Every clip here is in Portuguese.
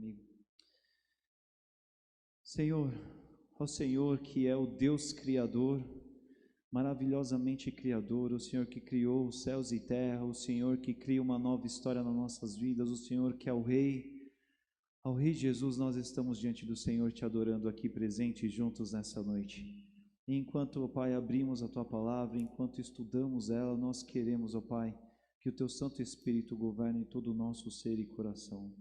comigo. Senhor, ó Senhor que é o Deus Criador, maravilhosamente Criador, o Senhor que criou os céus e terra, o Senhor que cria uma nova história nas nossas vidas, o Senhor que é o Rei. Ao Rei Jesus, nós estamos diante do Senhor te adorando aqui presentes juntos nessa noite. E enquanto, ó Pai, abrimos a Tua Palavra, enquanto estudamos ela, nós queremos, ó Pai, que o Teu Santo Espírito governe todo o nosso ser e coração,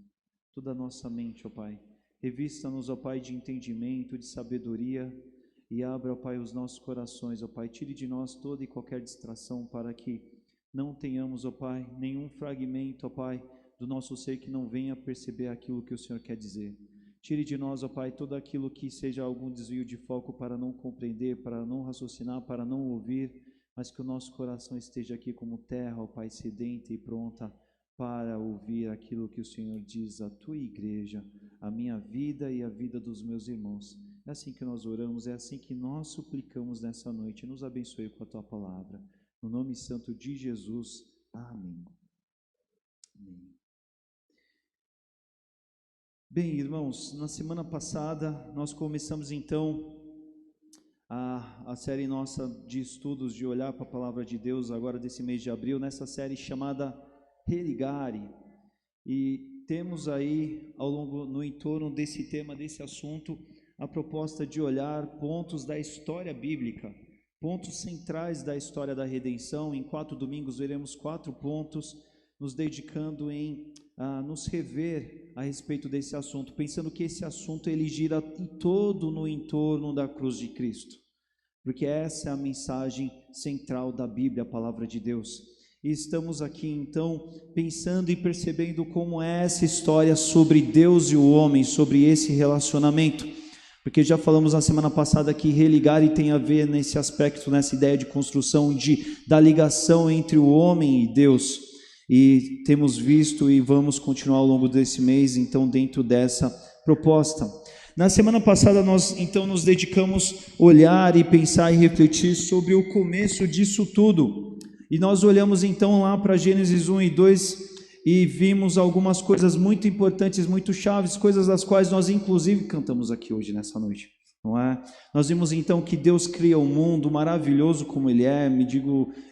toda a nossa mente, ó Pai. Revista-nos, ó Pai, de entendimento, de sabedoria e abra, ó Pai, os nossos corações, ó Pai. Tire de nós toda e qualquer distração para que não tenhamos, ó Pai, nenhum fragmento, ó Pai, do nosso ser que não venha perceber aquilo que o Senhor quer dizer. Tire de nós, ó Pai, tudo aquilo que seja algum desvio de foco para não compreender, para não raciocinar, para não ouvir, mas que o nosso coração esteja aqui como terra, ó Pai, sedenta e pronta para ouvir aquilo que o Senhor diz à Tua igreja, a minha vida e a vida dos meus irmãos. É assim que nós oramos, é assim que nós suplicamos nessa noite. Nos abençoe com a Tua Palavra. No nome santo de Jesus. Amém. Amém. Bem, irmãos, na semana passada nós começamos então a série nossa de estudos, de olhar para a Palavra de Deus, agora desse mês de abril, nessa série chamada Religare. E temos aí, no entorno desse tema, desse assunto, a proposta de olhar pontos da história bíblica, pontos centrais da história da redenção. Em 4 domingos veremos 4 pontos, nos dedicando em nos rever a respeito desse assunto, pensando que esse assunto ele gira todo no entorno da cruz de Cristo, porque essa é a mensagem central da Bíblia, a Palavra de Deus. E estamos aqui então pensando e percebendo como é essa história sobre Deus e o homem, sobre esse relacionamento, porque já falamos na semana passada que religar tem a ver nesse aspecto, nessa ideia de construção da ligação entre o homem e Deus. E temos visto e vamos continuar ao longo desse mês, então, dentro dessa proposta. Na semana passada, nós, então, nos dedicamos a olhar e pensar e refletir sobre o começo disso tudo. E nós olhamos, então, lá para Gênesis 1 e 2 e vimos algumas coisas muito importantes, muito chaves, coisas das quais nós, inclusive, cantamos aqui hoje, nessa noite. Não é? Nós vimos então que Deus cria um mundo maravilhoso como ele é,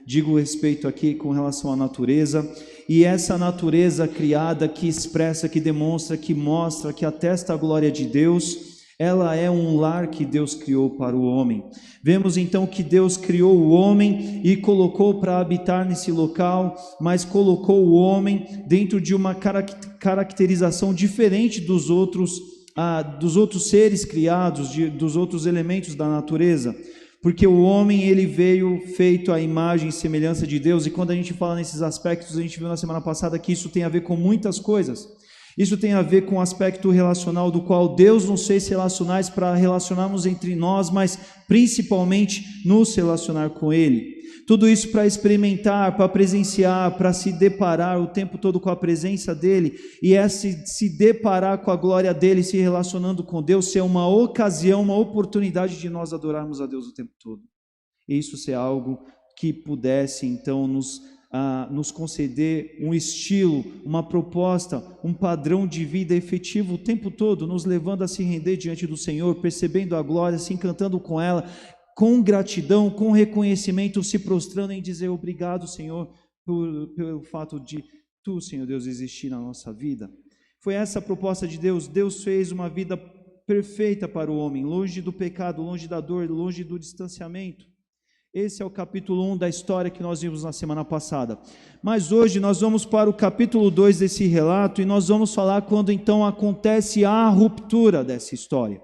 digo respeito aqui com relação à natureza, e essa natureza criada que expressa, que demonstra, que mostra, que atesta a glória de Deus, ela é um lar que Deus criou para o homem. Vemos então que Deus criou o homem e colocou para habitar nesse local, mas colocou o homem dentro de uma caracterização diferente dos outros seres criados, dos outros elementos da natureza, porque o homem ele veio feito à imagem e semelhança de Deus, e quando a gente fala nesses aspectos, a gente viu na semana passada que isso tem a ver com muitas coisas. Isso tem a ver com o aspecto relacional, do qual Deus nos fez relacionais para relacionarmos entre nós, mas principalmente nos relacionar com Ele. Tudo isso para experimentar, para presenciar, para se deparar o tempo todo com a presença dEle, e se deparar com a glória dEle, se relacionando com Deus, ser uma ocasião, uma oportunidade de nós adorarmos a Deus o tempo todo. E isso ser algo que pudesse então nos conceder um estilo, uma proposta, um padrão de vida efetivo o tempo todo, nos levando a se render diante do Senhor, percebendo a glória, se encantando com ela, com gratidão, com reconhecimento, se prostrando em dizer obrigado, Senhor, pelo fato de Tu, Senhor Deus, existir na nossa vida. Foi essa a proposta de Deus. Deus fez uma vida perfeita para o homem, longe do pecado, longe da dor, longe do distanciamento. Esse é o capítulo 1 da história que nós vimos na semana passada. Mas hoje nós vamos para o capítulo 2 desse relato, e nós vamos falar quando então acontece a ruptura dessa história.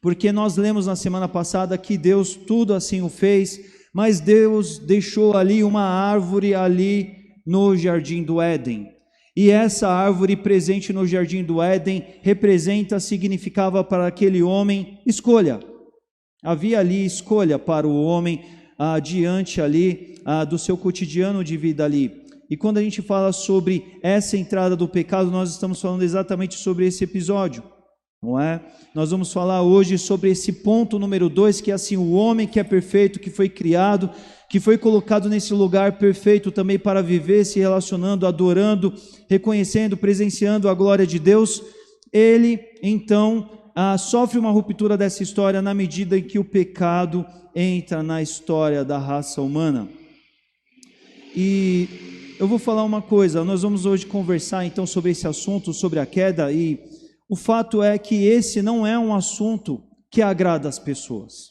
Porque nós lemos na semana passada que Deus tudo assim o fez, mas Deus deixou ali uma árvore ali no jardim do Éden. E essa árvore presente no jardim do Éden significava para aquele homem escolha. Havia ali escolha para o homem diante ali do seu cotidiano de vida ali. E quando a gente fala sobre essa entrada do pecado, nós estamos falando exatamente sobre esse episódio. Não é? Nós vamos falar hoje sobre esse ponto número 2, que é assim, o homem que é perfeito, que foi criado, que foi colocado nesse lugar perfeito também para viver, se relacionando, adorando, reconhecendo, presenciando a glória de Deus. ele então sofre uma ruptura dessa história na medida em que o pecado entra na história da raça humana. E eu vou falar uma coisa, nós vamos hoje conversar então sobre esse assunto, sobre a queda, e o fato é que esse não é um assunto que agrada as pessoas.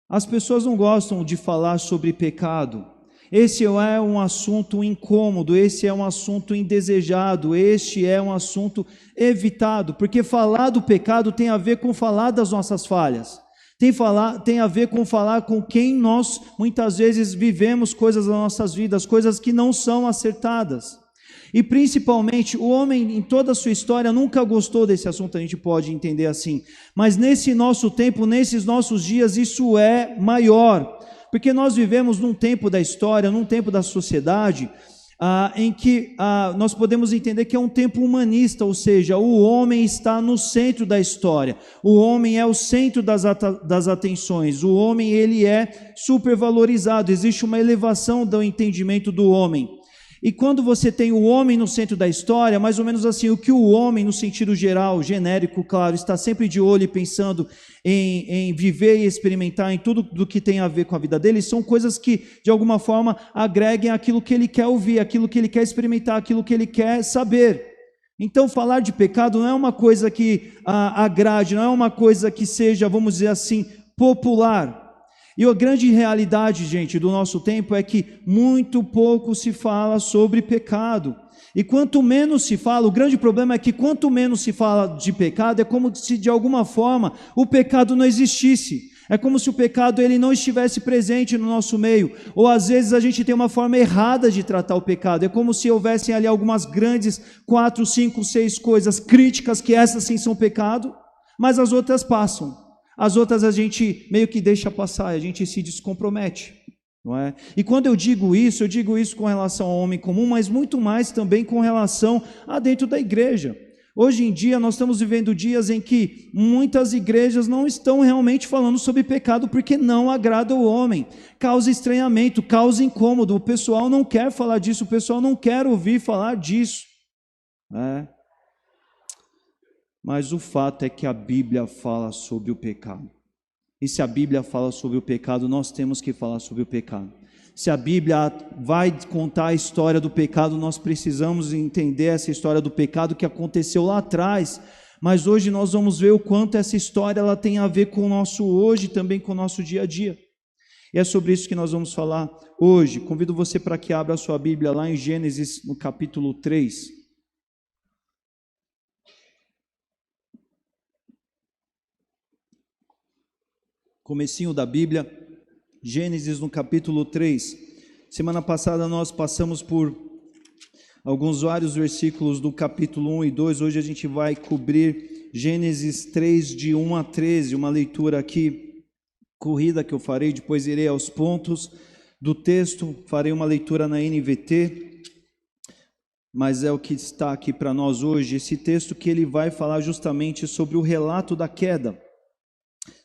As pessoas não gostam de falar sobre pecado. Esse é um assunto incômodo, esse é um assunto indesejado, este é um assunto evitado, porque falar do pecado tem a ver com falar das nossas falhas, tem a ver com falar com quem nós muitas vezes vivemos coisas das nossas vidas, coisas que não são acertadas. E principalmente o homem em toda a sua história nunca gostou desse assunto, a gente pode entender assim, mas nesse nosso tempo, nesses nossos dias, isso é maior. Porque nós vivemos num tempo da história, num tempo da sociedade, em que nós podemos entender que é um tempo humanista, ou seja, o homem está no centro da história, o homem é o centro das atenções, o homem ele é supervalorizado, existe uma elevação do entendimento do homem. E quando você tem o homem no centro da história, mais ou menos assim, o que o homem, no sentido geral, genérico, claro, está sempre de olho e pensando em viver e experimentar em tudo do que tem a ver com a vida dele, são coisas que, de alguma forma, agreguem aquilo que ele quer ouvir, aquilo que ele quer experimentar, aquilo que ele quer saber. Então, falar de pecado não é uma coisa que agrade, não é uma coisa que seja, vamos dizer assim, popular. E a grande realidade, gente, do nosso tempo é que muito pouco se fala sobre pecado. E quanto menos se fala, o grande problema é que quanto menos se fala de pecado, é como se de alguma forma o pecado não existisse. É como se o pecado ele não estivesse presente no nosso meio. Ou às vezes a gente tem uma forma errada de tratar o pecado. É como se houvessem ali algumas grandes 4, 5, 6 coisas críticas que essas sim são pecado, mas as outras passam. As outras a gente meio que deixa passar, a gente se descompromete, não é? E quando eu digo isso com relação ao homem comum, mas muito mais também com relação a dentro da igreja. Hoje em dia nós estamos vivendo dias em que muitas igrejas não estão realmente falando sobre pecado porque não agrada o homem, causa estranhamento, causa incômodo, o pessoal não quer falar disso, o pessoal não quer ouvir falar disso, né? Mas o fato é que a Bíblia fala sobre o pecado. E se a Bíblia fala sobre o pecado, nós temos que falar sobre o pecado. Se a Bíblia vai contar a história do pecado, nós precisamos entender essa história do pecado que aconteceu lá atrás. Mas hoje nós vamos ver o quanto essa história ela tem a ver com o nosso hoje, também com o nosso dia a dia. E é sobre isso que nós vamos falar hoje. Convido você para que abra a sua Bíblia lá em Gênesis, no capítulo 3. Comecinho da Bíblia, Gênesis no capítulo 3. Semana passada nós passamos por vários versículos do capítulo 1 e 2. Hoje a gente vai cobrir Gênesis 3 de 1 a 13, uma leitura aqui corrida que eu farei, depois irei aos pontos do texto, farei uma leitura na NVT, mas é o que está aqui para nós hoje, esse texto que ele vai falar justamente sobre o relato da queda,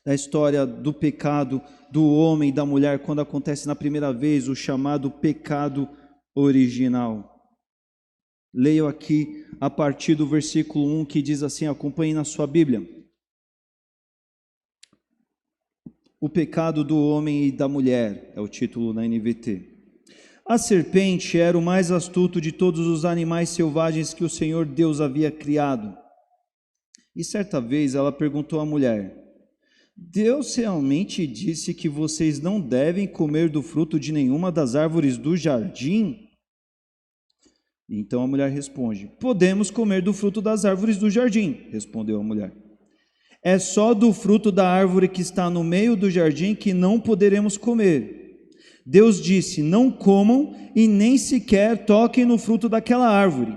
da história do pecado do homem e da mulher, quando acontece na primeira vez o chamado pecado original. Leio aqui a partir do versículo 1 que diz assim, acompanhe na sua Bíblia. O pecado do homem e da mulher, é o título na NVT. A serpente era o mais astuto de todos os animais selvagens que o Senhor Deus havia criado. E certa vez ela perguntou à mulher, Deus realmente disse que vocês não devem comer do fruto de nenhuma das árvores do jardim? Então a mulher responde, podemos comer do fruto das árvores do jardim, respondeu a mulher. É só do fruto da árvore que está no meio do jardim que não poderemos comer. Deus disse, não comam e nem sequer toquem no fruto daquela árvore.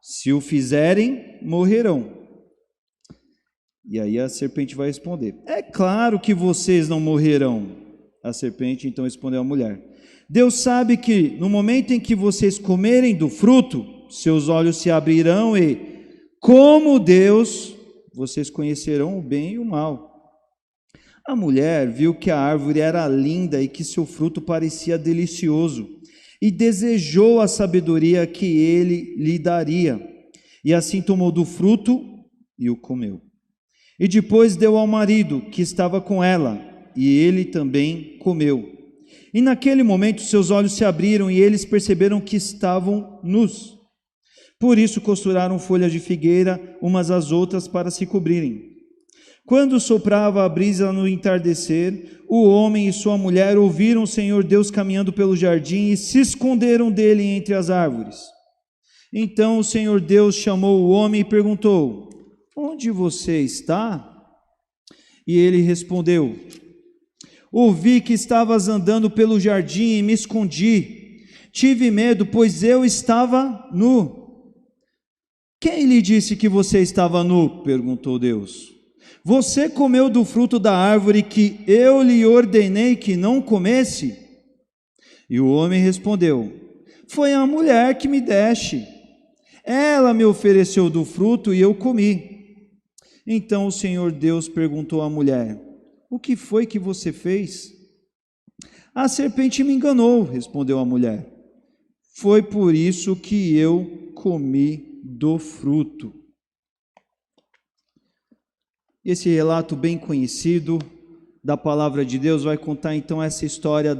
Se o fizerem, morrerão. E aí a serpente vai responder, é claro que vocês não morrerão. A serpente então respondeu à mulher, Deus sabe que no momento em que vocês comerem do fruto, seus olhos se abrirão e, como Deus, vocês conhecerão o bem e o mal. A mulher viu que a árvore era linda e que seu fruto parecia delicioso e desejou a sabedoria que ele lhe daria. E assim tomou do fruto e o comeu. E depois deu ao marido que estava com ela, e ele também comeu. E naquele momento seus olhos se abriram e eles perceberam que estavam nus. Por isso costuraram folhas de figueira umas às outras para se cobrirem. Quando soprava a brisa no entardecer, o homem e sua mulher ouviram o Senhor Deus caminhando pelo jardim e se esconderam dele entre as árvores. Então o Senhor Deus chamou o homem e perguntou: onde você está? E ele respondeu: ouvi que estavas andando pelo jardim e me escondi. Tive medo, pois eu estava nu. Quem lhe disse que você estava nu? Perguntou Deus. Você comeu do fruto da árvore que eu lhe ordenei que não comesse? E o homem respondeu: foi a mulher que me deste. Ela me ofereceu do fruto e eu comi. Então o Senhor Deus perguntou à mulher: o que foi que você fez? A serpente me enganou, respondeu a mulher. Foi por isso que eu comi do fruto. Esse relato bem conhecido da palavra de Deus vai contar então essa história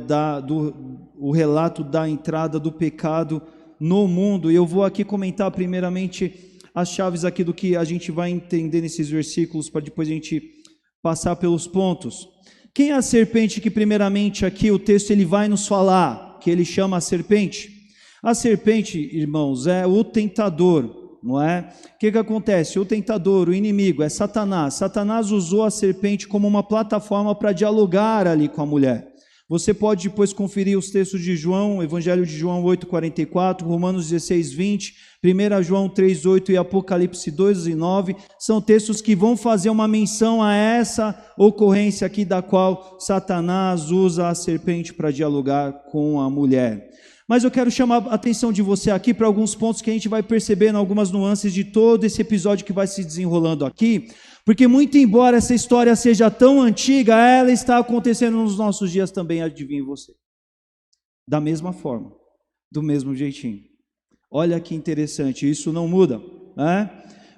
o relato da entrada do pecado no mundo. E eu vou aqui comentar primeiramente as chaves aqui do que a gente vai entender nesses versículos, para depois a gente passar pelos pontos. Quem é a serpente que primeiramente aqui o texto ele vai nos falar, que ele chama a serpente? A serpente, irmãos, é o tentador. Não é? O que acontece? O tentador, o inimigo, é Satanás. Satanás usou a serpente como uma plataforma para dialogar ali com a mulher. Você pode depois conferir os textos de João, Evangelho de João 8,44, Romanos 16,20, 1 João 3,8 e Apocalipse 2,9, são textos que vão fazer uma menção a essa ocorrência aqui da qual Satanás usa a serpente para dialogar com a mulher. Mas eu quero chamar a atenção de você aqui para alguns pontos que a gente vai percebendo, algumas nuances de todo esse episódio que vai se desenrolando aqui, porque muito embora essa história seja tão antiga, ela está acontecendo nos nossos dias também, adivinhe você. Da mesma forma, do mesmo jeitinho. Olha que interessante, isso não muda, né?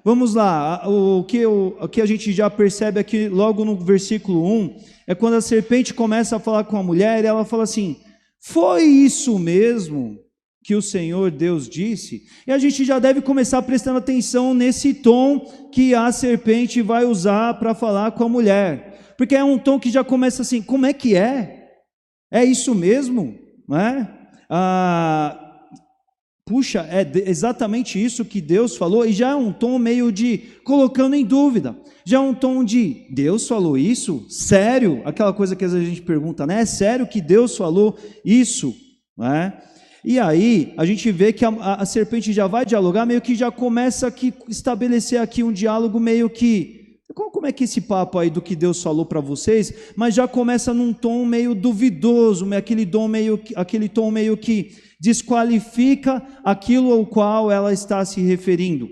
Vamos lá, o que a gente já percebe aqui logo no versículo 1, é quando a serpente começa a falar com a mulher, e ela fala assim: foi isso mesmo que o Senhor Deus disse? E a gente já deve começar prestando atenção nesse tom que a serpente vai usar para falar com a mulher, porque é um tom que já começa assim: como é que é? É isso mesmo? Não é? Puxa, é exatamente isso que Deus falou, e já é um tom meio de colocando em dúvida, já é um tom de Deus falou isso? Sério? Aquela coisa que às vezes a gente pergunta, né? É sério que Deus falou isso? Né? E aí a gente vê que a serpente já vai dialogar, meio que já começa a estabelecer aqui um diálogo meio que, como é que esse papo aí do que Deus falou para vocês, mas já começa num tom meio duvidoso, aquele tom meio que desqualifica aquilo ao qual ela está se referindo.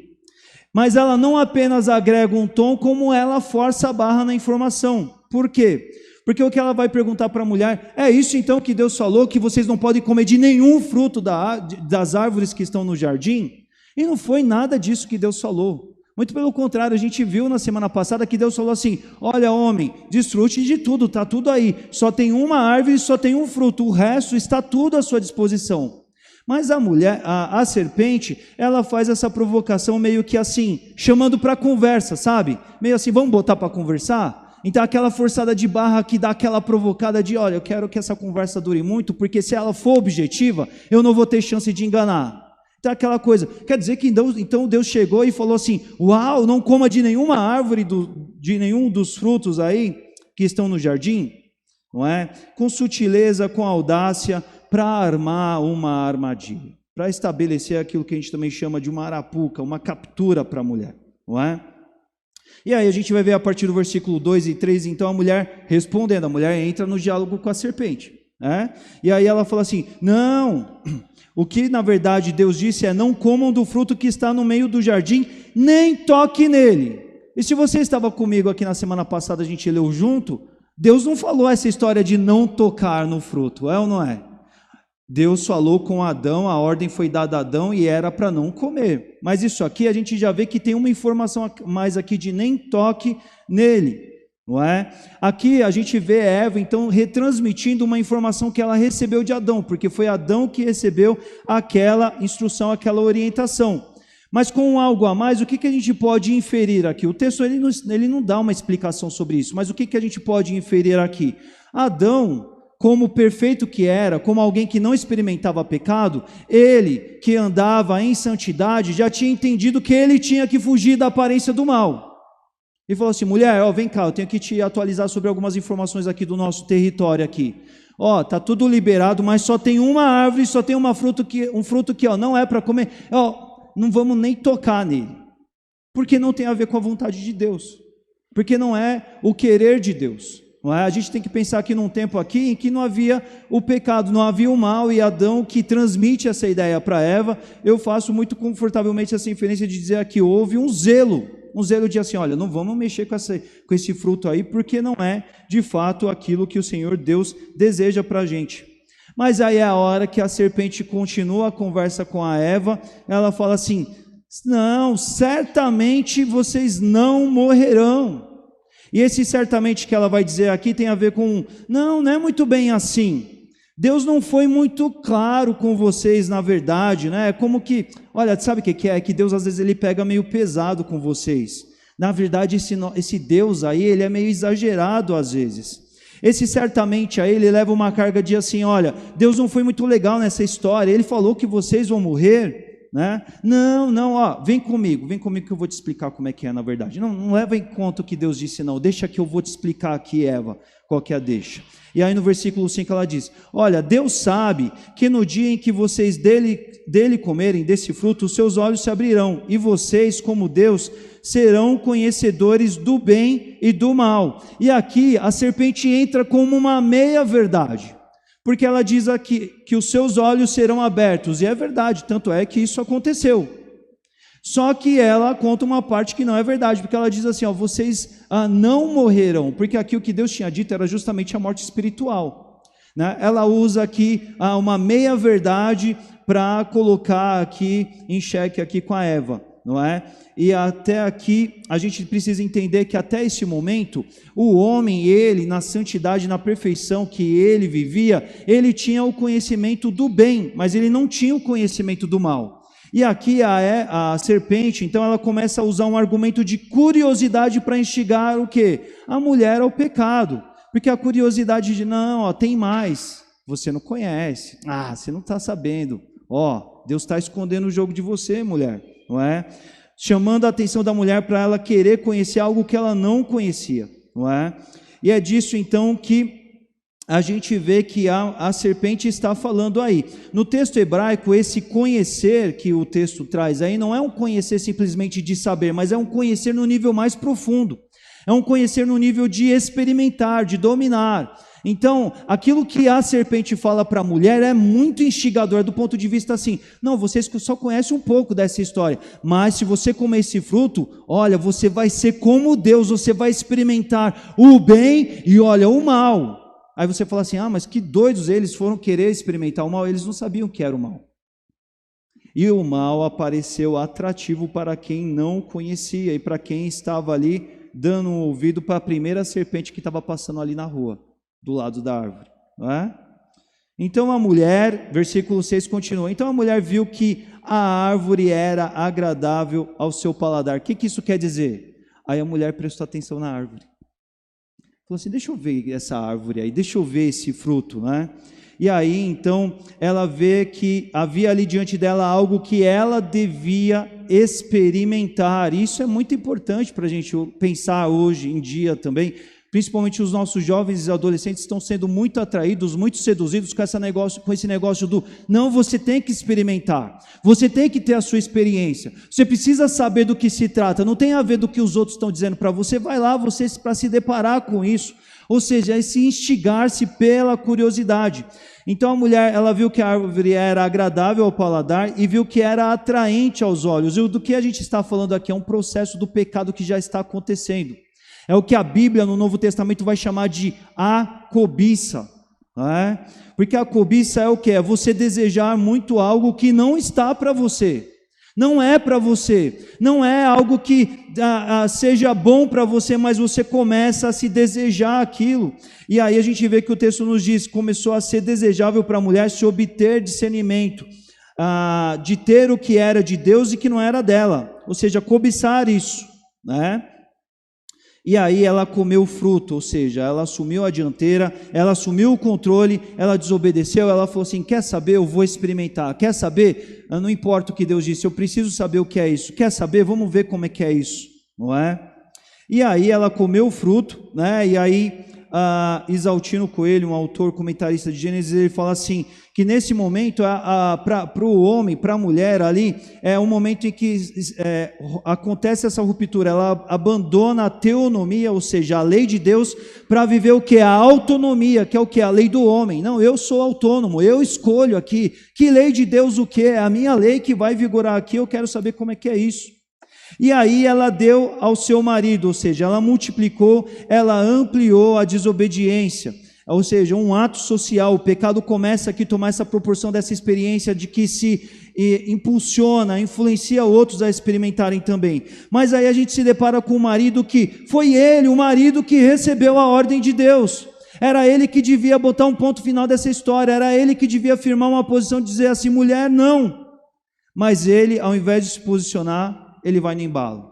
Mas ela não apenas agrega um tom, como ela força a barra na informação. Por quê? Porque o que ela vai perguntar para a mulher: é isso então que Deus falou, que vocês não podem comer de nenhum fruto das árvores que estão no jardim? E não foi nada disso que Deus falou. Muito pelo contrário, a gente viu na semana passada que Deus falou assim: olha, homem, desfrute de tudo, está tudo aí, só tem uma árvore, só tem um fruto, o resto está tudo à sua disposição. Mas a mulher, a serpente, ela faz essa provocação meio que assim, chamando para conversa, sabe? Meio assim, vamos botar para conversar? Então aquela forçada de barra que dá aquela provocada de: olha, eu quero que essa conversa dure muito, porque se ela for objetiva, eu não vou ter chance de enganar. Então aquela coisa, quer dizer que então Deus chegou e falou assim: uau, não coma de nenhuma árvore, de nenhum dos frutos aí que estão no jardim, não é? Com sutileza, com audácia, para armar uma armadilha, para estabelecer aquilo que a gente também chama de uma arapuca, uma captura para a mulher, não é? E aí a gente vai ver a partir do versículo 2 e 3, então a mulher respondendo, a mulher entra no diálogo com a serpente, né? E aí ela fala assim: não, o que na verdade Deus disse é: não comam do fruto que está no meio do jardim, nem toque nele. E se você estava comigo aqui na semana passada, a gente leu junto, Deus não falou essa história de não tocar no fruto, é ou não é? Deus falou com Adão, a ordem foi dada a Adão e era para não comer. Mas isso aqui a gente já vê que tem uma informação mais aqui de nem toque nele, não é? Aqui a gente vê Eva então retransmitindo uma informação que ela recebeu de Adão, porque foi Adão que recebeu aquela instrução, aquela orientação. Mas com algo a mais, o que a gente pode inferir aqui? O texto ele não dá uma explicação sobre isso, mas o que a gente pode inferir aqui? Adão, como perfeito que era, como alguém que não experimentava pecado, ele que andava em santidade, já tinha entendido que ele tinha que fugir da aparência do mal. E falou assim: mulher, vem cá, eu tenho que te atualizar sobre algumas informações aqui do nosso território aqui. Tá tudo liberado, mas só tem uma árvore, só tem um fruto que não é para comer. Não vamos nem tocar nele, porque não tem a ver com a vontade de Deus, porque não é o querer de Deus. Não é? A gente tem que pensar aqui num tempo aqui em que não havia o pecado, não havia o mal, e Adão que transmite essa ideia para Eva. Eu faço muito confortavelmente essa inferência de dizer que houve um zelo de assim, olha, não vamos mexer com esse fruto aí, porque não é de fato aquilo que o Senhor Deus deseja para a gente. Mas aí é a hora que a serpente continua a conversa com a Eva, ela fala assim: não, certamente vocês não morrerão. E esse certamente que ela vai dizer aqui tem a ver com, não é muito bem assim. Deus não foi muito claro com vocês, na verdade, né? É como que, olha, sabe o que é? É que Deus às vezes ele pega meio pesado com vocês. Na verdade, esse Deus aí, ele é meio exagerado às vezes. Esse certamente aí, ele leva uma carga de assim, olha, Deus não foi muito legal nessa história, ele falou que vocês vão morrer, né? Não, vem comigo que eu vou te explicar como é que é na verdade. Não leva em conta o que Deus disse, não, deixa que eu vou te explicar aqui, Eva, qual que é a deixa. E aí no versículo 5 ela diz: olha, Deus sabe que no dia em que vocês dele comerem desse fruto, os seus olhos se abrirão, e vocês, como Deus, serão conhecedores do bem e do mal. E aqui a serpente entra como uma meia-verdade, porque ela diz aqui que os seus olhos serão abertos, e é verdade, tanto é que isso aconteceu. Só que ela conta uma parte que não é verdade, porque ela diz assim, vocês não morrerão, porque aqui o que Deus tinha dito era justamente a morte espiritual, né? Ela usa aqui uma meia-verdade para colocar aqui em xeque aqui com a Eva, não é? E até aqui a gente precisa entender que até esse momento o homem, ele na santidade, na perfeição que ele vivia, ele tinha o conhecimento do bem, mas ele não tinha o conhecimento do mal. E aqui a serpente, então ela começa a usar um argumento de curiosidade para instigar o quê? A mulher ao pecado, porque a curiosidade de tem mais, você não conhece, você não está sabendo, Deus está escondendo o jogo de você, mulher, não é? Chamando a atenção da mulher para ela querer conhecer algo que ela não conhecia, não é? E é disso então que a gente vê que a serpente está falando aí. No texto hebraico, esse conhecer que o texto traz aí não é um conhecer simplesmente de saber, mas é um conhecer no nível mais profundo. É um conhecer no nível de experimentar, de dominar. Então, aquilo que a serpente fala para a mulher é muito instigador do ponto de vista assim, não, vocês só conhecem um pouco dessa história, mas se você comer esse fruto, olha, você vai ser como Deus, você vai experimentar o bem e olha, o mal. Aí você fala assim, mas que doidos eles foram querer experimentar o mal, eles não sabiam o que era o mal. E o mal apareceu atrativo para quem não conhecia e para quem estava ali dando um ouvido para a primeira serpente que estava passando ali na rua, do lado da árvore, não é? Então a mulher, versículo 6 continua, então a mulher viu que a árvore era agradável ao seu paladar. O que isso quer dizer? Aí a mulher prestou atenção na árvore. Falou assim, deixa eu ver essa árvore aí, deixa eu ver esse fruto, né? E aí, então, ela vê que havia ali diante dela algo que ela devia experimentar. Isso é muito importante para a gente pensar hoje em dia também, principalmente os nossos jovens e adolescentes estão sendo muito atraídos, muito seduzidos com esse negócio do, não, você tem que experimentar, você tem que ter a sua experiência, você precisa saber do que se trata, não tem a ver do que os outros estão dizendo para você, vai lá você para se deparar com isso, ou seja, é se instigar-se pela curiosidade. Então a mulher, ela viu que a árvore era agradável ao paladar e viu que era atraente aos olhos, e do que a gente está falando aqui é um processo do pecado que já está acontecendo. É o que a Bíblia no Novo Testamento vai chamar de a cobiça. não é? Porque a cobiça é o que? É você desejar muito algo que não está para você, não é para você, não é algo que seja bom para você, mas você começa a se desejar aquilo. E aí a gente vê que o texto nos diz, começou a ser desejável para a mulher se obter discernimento, de ter o que era de Deus e que não era dela, ou seja, cobiçar isso, né? E aí ela comeu o fruto, ou seja, ela assumiu a dianteira, ela assumiu o controle, ela desobedeceu, ela falou assim, quer saber, eu vou experimentar, quer saber, não importa o que Deus disse, eu preciso saber o que é isso, quer saber, vamos ver como é que é isso, não é? E aí ela comeu o fruto, né? E aí Isaltino Coelho, um autor comentarista de Gênesis, ele fala assim, que nesse momento, para o homem, para a mulher ali, é um momento em que acontece essa ruptura, ela abandona a teonomia, ou seja, a lei de Deus, para viver o que? A autonomia, que é o que? A lei do homem. Não, eu sou autônomo, eu escolho aqui, que lei de Deus o que? É a minha lei que vai vigorar aqui, eu quero saber como é que é isso. E aí ela deu ao seu marido, ou seja, ela multiplicou, ela ampliou a desobediência, ou seja, um ato social. O pecado começa aqui a tomar essa proporção dessa experiência de que se impulsiona, influencia outros a experimentarem também. Mas aí a gente se depara com o marido que foi ele, o marido que recebeu a ordem de Deus. Era ele que devia botar um ponto final dessa história, era ele que devia afirmar uma posição de dizer assim, mulher, não. Mas ele, ao invés de se posicionar, ele vai no embalo,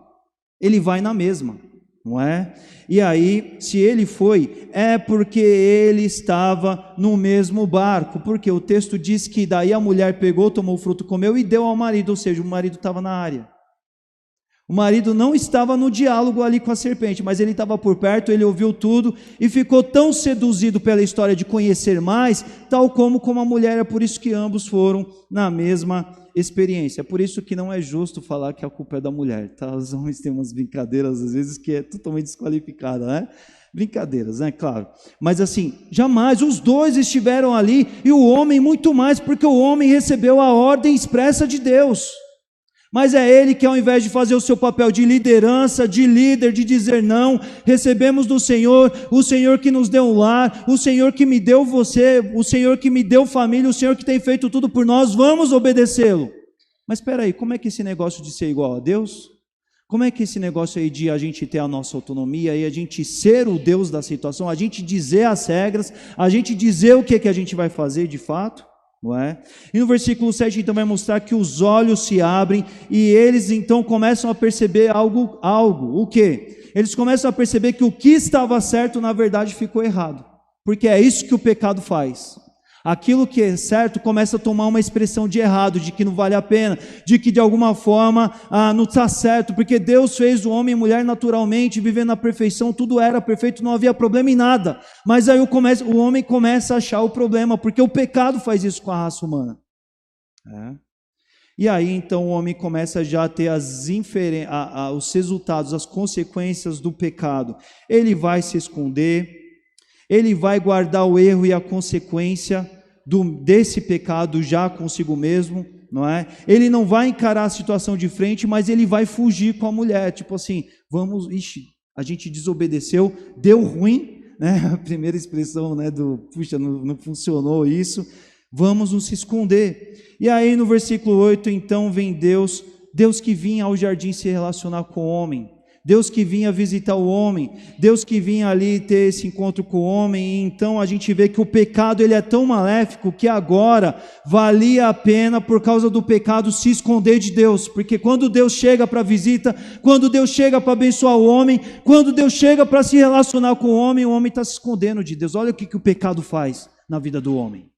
ele vai na mesma, não é? E aí, se ele foi, é porque ele estava no mesmo barco, porque o texto diz que daí a mulher pegou, tomou o fruto, comeu e deu ao marido, ou seja, o marido estava na área. O marido não estava no diálogo ali com a serpente, mas ele estava por perto, ele ouviu tudo e ficou tão seduzido pela história de conhecer mais, tal como a mulher, é por isso que ambos foram na mesma experiência. É por isso que não é justo falar que a culpa é da mulher, tá? Os homens têm umas brincadeiras às vezes que é totalmente desqualificada, né? Brincadeiras, né? Claro. Mas assim, jamais, os dois estiveram ali e o homem muito mais, porque o homem recebeu a ordem expressa de Deus. Mas é ele que, ao invés de fazer o seu papel de liderança, de líder, de dizer não, recebemos do Senhor, o Senhor que nos deu um lar, o Senhor que me deu você, o Senhor que me deu família, o Senhor que tem feito tudo por nós, vamos obedecê-lo. Mas espera aí, como é que esse negócio de ser igual a Deus? Como é que esse negócio aí de a gente ter a nossa autonomia e a gente ser o Deus da situação, a gente dizer as regras, a gente dizer o que a gente vai fazer de fato? Não é? E no versículo 7 então vai mostrar que os olhos se abrem e eles então começam a perceber algo, o quê? Eles começam a perceber que o que estava certo na verdade ficou errado, porque é isso que o pecado faz. Aquilo que é certo começa a tomar uma expressão de errado, de que não vale a pena, de que de alguma forma não está certo, porque Deus fez o homem e mulher naturalmente, vivendo na perfeição, tudo era perfeito, não havia problema em nada, mas aí o homem começa a achar o problema, porque o pecado faz isso com a raça humana. E aí então o homem começa já a ter os resultados, as consequências do pecado. Ele vai se esconder, ele vai guardar o erro e a consequência desse pecado já consigo mesmo, não é? Ele não vai encarar a situação de frente, mas ele vai fugir com a mulher, tipo assim, a gente desobedeceu, deu ruim, né? A primeira expressão, né, puxa, não funcionou isso, vamos nos esconder. E aí no versículo 8, então vem Deus que vinha ao jardim se relacionar com o homem, Deus que vinha visitar o homem, Deus que vinha ali ter esse encontro com o homem. E então a gente vê que o pecado ele é tão maléfico que agora valia a pena, por causa do pecado, se esconder de Deus, porque quando Deus chega para visita, quando Deus chega para abençoar o homem, quando Deus chega para se relacionar com o homem está se escondendo de Deus. Olha o que o pecado faz na vida do homem.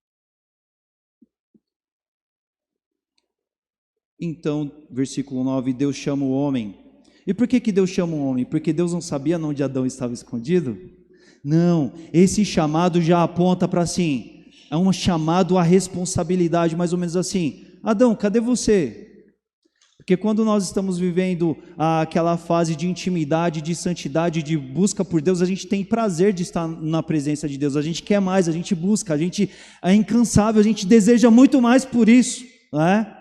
Então, versículo 9, Deus chama o homem. E por que Deus chama o homem? Porque Deus não sabia onde Adão estava escondido? Não, esse chamado já aponta para assim, é um chamado à responsabilidade, mais ou menos assim, Adão, cadê você? Porque quando nós estamos vivendo aquela fase de intimidade, de santidade, de busca por Deus, a gente tem prazer de estar na presença de Deus, a gente quer mais, a gente busca, a gente é incansável, a gente deseja muito mais por isso, não é?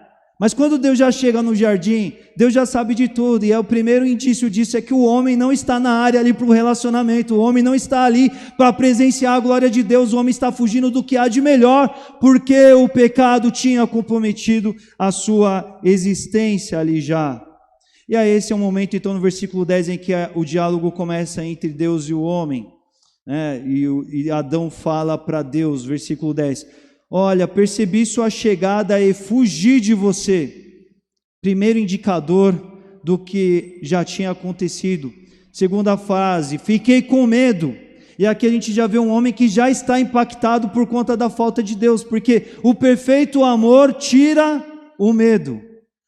Mas quando Deus já chega no jardim, Deus já sabe de tudo, e o primeiro indício disso é que o homem não está na área ali para o relacionamento, o homem não está ali para presenciar a glória de Deus, o homem está fugindo do que há de melhor, porque o pecado tinha comprometido a sua existência ali já. E aí esse é o momento então no versículo 10 em que o diálogo começa entre Deus e o homem, né? E Adão fala para Deus, versículo 10, olha, percebi sua chegada e fugi de você. Primeiro indicador do que já tinha acontecido. Segunda frase, fiquei com medo. E aqui a gente já vê um homem que já está impactado por conta da falta de Deus, porque o perfeito amor tira o medo.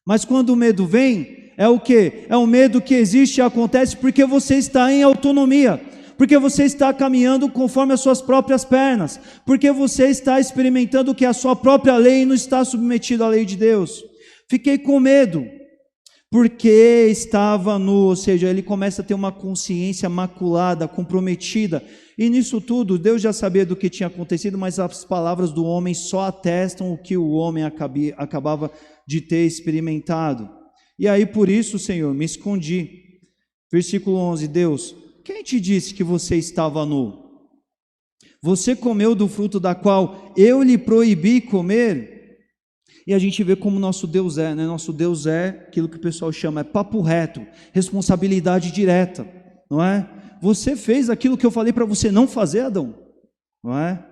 Mas quando o medo vem, é o quê? É um medo que existe e acontece porque você está em autonomia, porque você está caminhando conforme as suas próprias pernas, porque você está experimentando que a sua própria lei não está submetida à lei de Deus. Fiquei com medo, porque estava nu, ou seja, ele começa a ter uma consciência maculada, comprometida, e nisso tudo, Deus já sabia do que tinha acontecido, mas as palavras do homem só atestam o que o homem acabava de ter experimentado. E aí por isso, Senhor, me escondi. Versículo 11, Deus, quem te disse que você estava nu? Você comeu do fruto da qual eu lhe proibi comer? E a gente vê como nosso Deus é, né? Nosso Deus é aquilo que o pessoal chama, é papo reto, responsabilidade direta, não é? Você fez aquilo que eu falei para você não fazer, Adão, não é?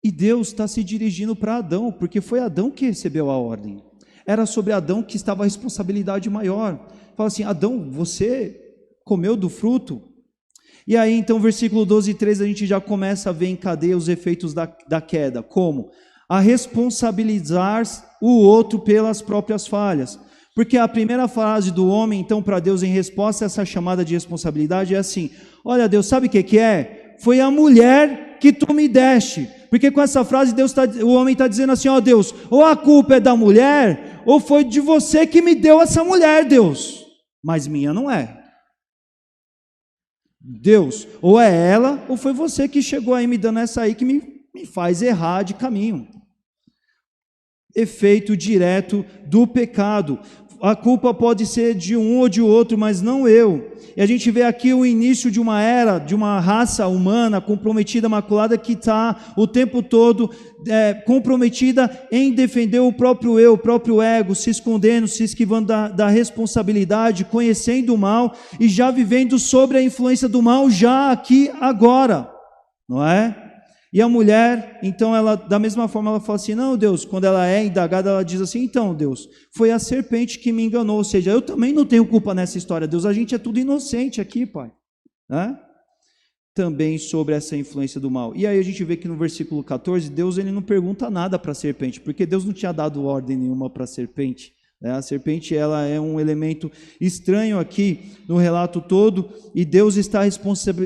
E Deus está se dirigindo para Adão, porque foi Adão que recebeu a ordem. Era sobre Adão que estava a responsabilidade maior. Fala assim, Adão, você comeu do fruto? E aí então, versículo 12 e 13, a gente já começa a ver em cadeia os efeitos da queda. Como? A responsabilizar o outro pelas próprias falhas. Porque a primeira frase do homem, então, para Deus em resposta a essa chamada de responsabilidade é assim, olha Deus, sabe o que é? Foi a mulher que tu me deste. Porque com essa frase o homem está dizendo assim, ó Deus, ou a culpa é da mulher, ou foi de você que me deu essa mulher, Deus. Mas minha não é. Deus, ou é ela, ou foi você que chegou aí me dando essa aí que me faz errar de caminho. Efeito direto do pecado. A culpa pode ser de um ou de outro, mas não eu. E a gente vê aqui o início de uma era, de uma raça humana comprometida, maculada, que está o tempo todo comprometida em defender o próprio eu, o próprio ego, se escondendo, se esquivando da responsabilidade, conhecendo o mal e já vivendo sobre a influência do mal já aqui agora, não é? E a mulher, então, ela, da mesma forma, ela fala assim, não, Deus, quando ela é indagada, ela diz assim, então, Deus, foi a serpente que me enganou, ou seja, eu também não tenho culpa nessa história, Deus, a gente é tudo inocente aqui, Pai, né? Também sobre essa influência do mal. E aí a gente vê que no versículo 14, Deus ele não pergunta nada para a serpente, porque Deus não tinha dado ordem nenhuma para a serpente. A serpente ela é um elemento estranho aqui no relato todo, e Deus está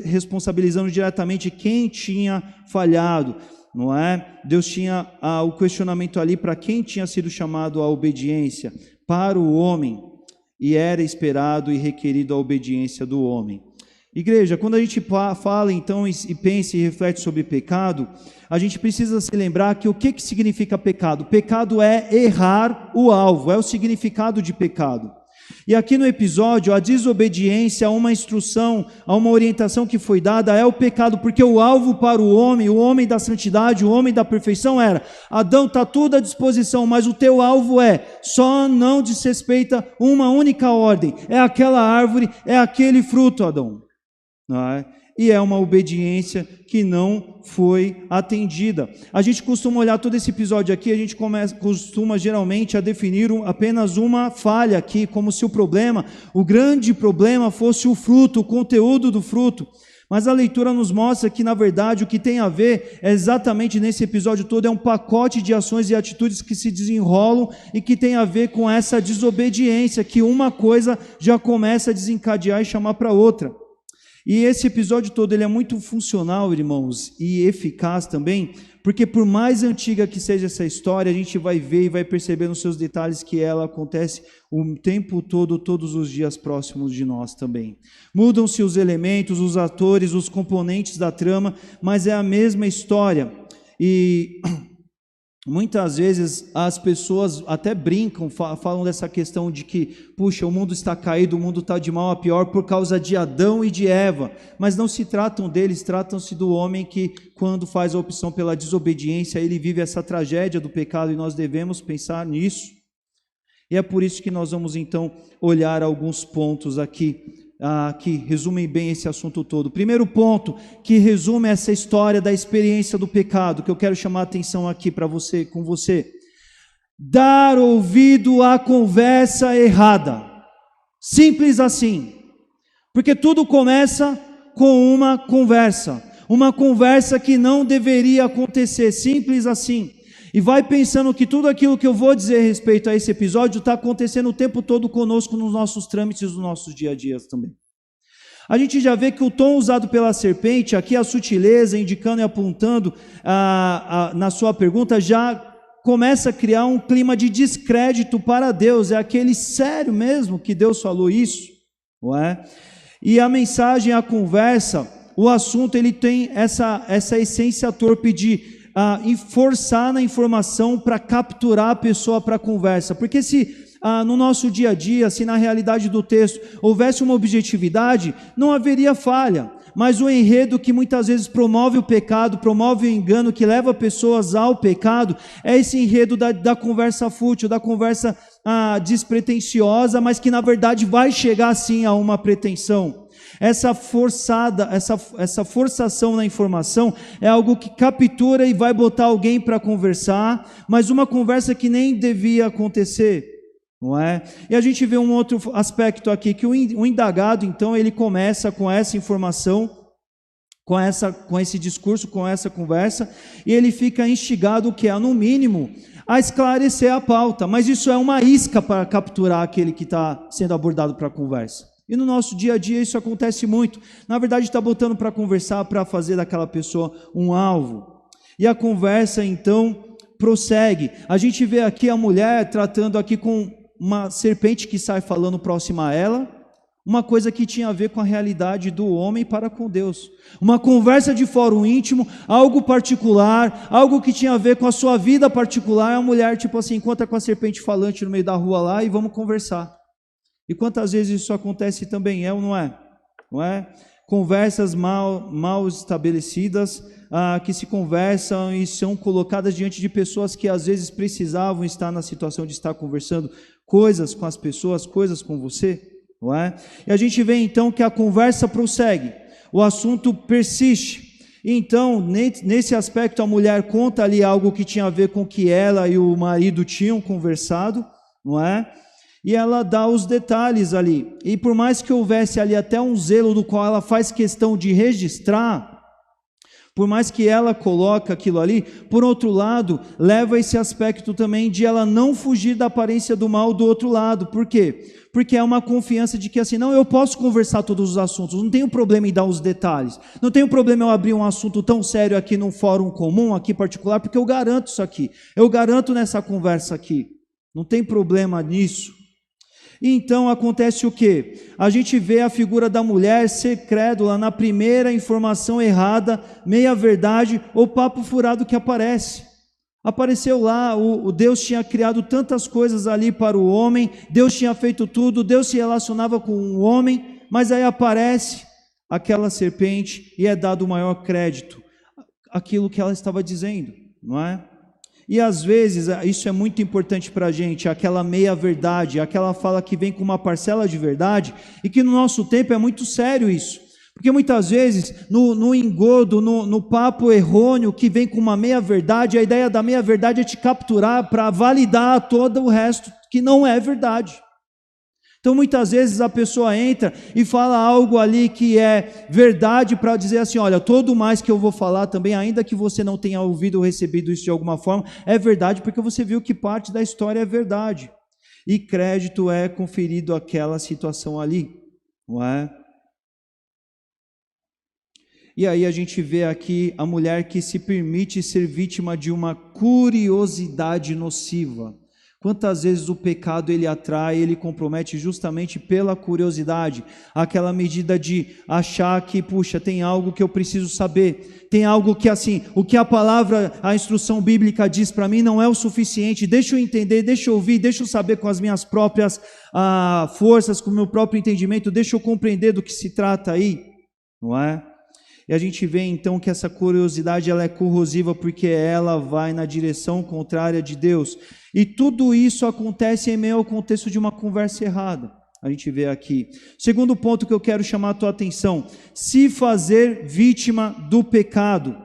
responsabilizando diretamente quem tinha falhado, não é? Deus tinha o questionamento ali para quem tinha sido chamado à obediência, para o homem, e era esperado e requerido a obediência do homem. Igreja, quando a gente fala então e pensa e reflete sobre pecado, a gente precisa se lembrar que o que significa pecado? Pecado é errar o alvo, é o significado de pecado. E aqui no episódio, a desobediência a uma instrução, a uma orientação que foi dada é o pecado, porque o alvo para o homem da santidade, o homem da perfeição era, Adão, está tudo à disposição, mas o teu alvo só não desrespeita uma única ordem, é aquela árvore, é aquele fruto, Adão. Não é? E é uma obediência que não foi atendida. A gente costuma olhar todo esse episódio aqui, a gente costuma geralmente a definir apenas uma falha aqui, como se o grande problema fosse o fruto, o conteúdo do fruto. Mas a leitura nos mostra que, na verdade, o que tem a ver exatamente nesse episódio todo é um pacote de ações e atitudes que se desenrolam e que tem a ver com essa desobediência, que uma coisa já começa a desencadear e chamar para outra. E esse episódio todo ele é muito funcional, irmãos, e eficaz também, porque por mais antiga que seja essa história, a gente vai ver e vai perceber nos seus detalhes que ela acontece o tempo todo, todos os dias próximos de nós também. Mudam-se os elementos, os atores, os componentes da trama, mas é a mesma história. E Muitas vezes as pessoas até brincam, falam dessa questão de que, puxa, o mundo está caído, o mundo está de mal a pior por causa de Adão e de Eva, mas não se tratam deles, tratam-se do homem que, quando faz a opção pela desobediência, ele vive essa tragédia do pecado, e nós devemos pensar nisso. E é por isso que nós vamos então olhar alguns pontos aqui, que resumem bem esse assunto todo. Primeiro ponto, que resume essa história da experiência do pecado, que eu quero chamar a atenção aqui para você, com você. Dar ouvido à conversa errada. Simples assim. Porque tudo começa com uma conversa que não deveria acontecer, simples assim. E vai pensando que tudo aquilo que eu vou dizer a respeito a esse episódio está acontecendo o tempo todo conosco nos nossos trâmites, nos nossos dia a dia também. A gente já vê que o tom usado pela serpente, aqui a sutileza, indicando e apontando na sua pergunta, já começa a criar um clima de descrédito para Deus. É aquele sério mesmo que Deus falou isso, não é? E a mensagem, a conversa, o assunto, ele tem essa essência torpe de forçar na informação para capturar a pessoa para a conversa, porque se no nosso dia a dia, se na realidade do texto houvesse uma objetividade, não haveria falha, mas o enredo que muitas vezes promove o pecado, promove o engano, que leva pessoas ao pecado, é esse enredo da conversa fútil, da conversa despretensiosa, mas que na verdade vai chegar sim a uma pretensão. Essa forçação na informação é algo que captura e vai botar alguém para conversar, mas uma conversa que nem devia acontecer, não é? E a gente vê um outro aspecto aqui, que o indagado, então, ele começa com essa informação, com esse discurso, com essa conversa, e ele fica instigado, que é, no mínimo, a esclarecer a pauta, mas isso é uma isca para capturar aquele que está sendo abordado para a conversa. E no nosso dia a dia isso acontece muito. Na verdade está botando para conversar, para fazer daquela pessoa um alvo. E a conversa então prossegue. A gente vê aqui a mulher tratando aqui com uma serpente que sai falando próxima a ela, uma coisa que tinha a ver com a realidade do homem para com Deus. Uma conversa de fórum íntimo, algo particular, algo que tinha a ver com a sua vida particular. A mulher tipo assim, encontra com a serpente falante no meio da rua lá e vamos conversar. E quantas vezes isso acontece também, ou não é? Não é? Conversas mal estabelecidas, que se conversam e são colocadas diante de pessoas que às vezes precisavam estar na situação de estar conversando coisas com as pessoas, coisas com você, não é? E a gente vê então que a conversa prossegue, o assunto persiste. Então, nesse aspecto, a mulher conta ali algo que tinha a ver com o que ela e o marido tinham conversado, não é? E ela dá os detalhes ali, e por mais que houvesse ali até um zelo do qual ela faz questão de registrar, por mais que ela coloque aquilo ali, por outro lado, leva esse aspecto também de ela não fugir da aparência do mal do outro lado. Por quê? Porque é uma confiança de que assim, não, eu posso conversar todos os assuntos, não tenho problema em dar os detalhes, não tenho problema eu abrir um assunto tão sério aqui num fórum comum, aqui particular, porque eu garanto isso aqui, eu garanto nessa conversa aqui, não tem problema nisso. E então acontece o quê? A gente vê a figura da mulher ser crédula na primeira informação errada, meia verdade ou papo furado que aparece. Apareceu lá, o Deus tinha criado tantas coisas ali para o homem, Deus tinha feito tudo, Deus se relacionava com o homem, mas aí aparece aquela serpente e é dado o maior crédito àquilo que ela estava dizendo, não é? E às vezes, isso é muito importante para a gente, aquela meia-verdade, aquela fala que vem com uma parcela de verdade, e que no nosso tempo é muito sério isso, porque muitas vezes, no engodo, no papo errôneo que vem com uma meia-verdade, a ideia da meia-verdade é te capturar para validar todo o resto que não é verdade. Então muitas vezes a pessoa entra e fala algo ali que é verdade para dizer assim, olha, todo mais que eu vou falar também, ainda que você não tenha ouvido ou recebido isso de alguma forma, é verdade porque você viu que parte da história é verdade. E crédito é conferido àquela situação ali, não é? E aí a gente vê aqui a mulher que se permite ser vítima de uma curiosidade nociva. Quantas vezes o pecado ele atrai, ele compromete justamente pela curiosidade, aquela medida de achar que, puxa, tem algo que eu preciso saber, tem algo que assim, o que a palavra, a instrução bíblica diz para mim não é o suficiente, deixa eu entender, deixa eu ouvir, deixa eu saber com as minhas próprias forças, com o meu próprio entendimento, deixa eu compreender do que se trata aí, não é? E a gente vê então que essa curiosidade ela é corrosiva porque ela vai na direção contrária de Deus. E tudo isso acontece em meio ao contexto de uma conversa errada. A gente vê aqui. Segundo ponto que eu quero chamar a tua atenção: se fazer vítima do pecado.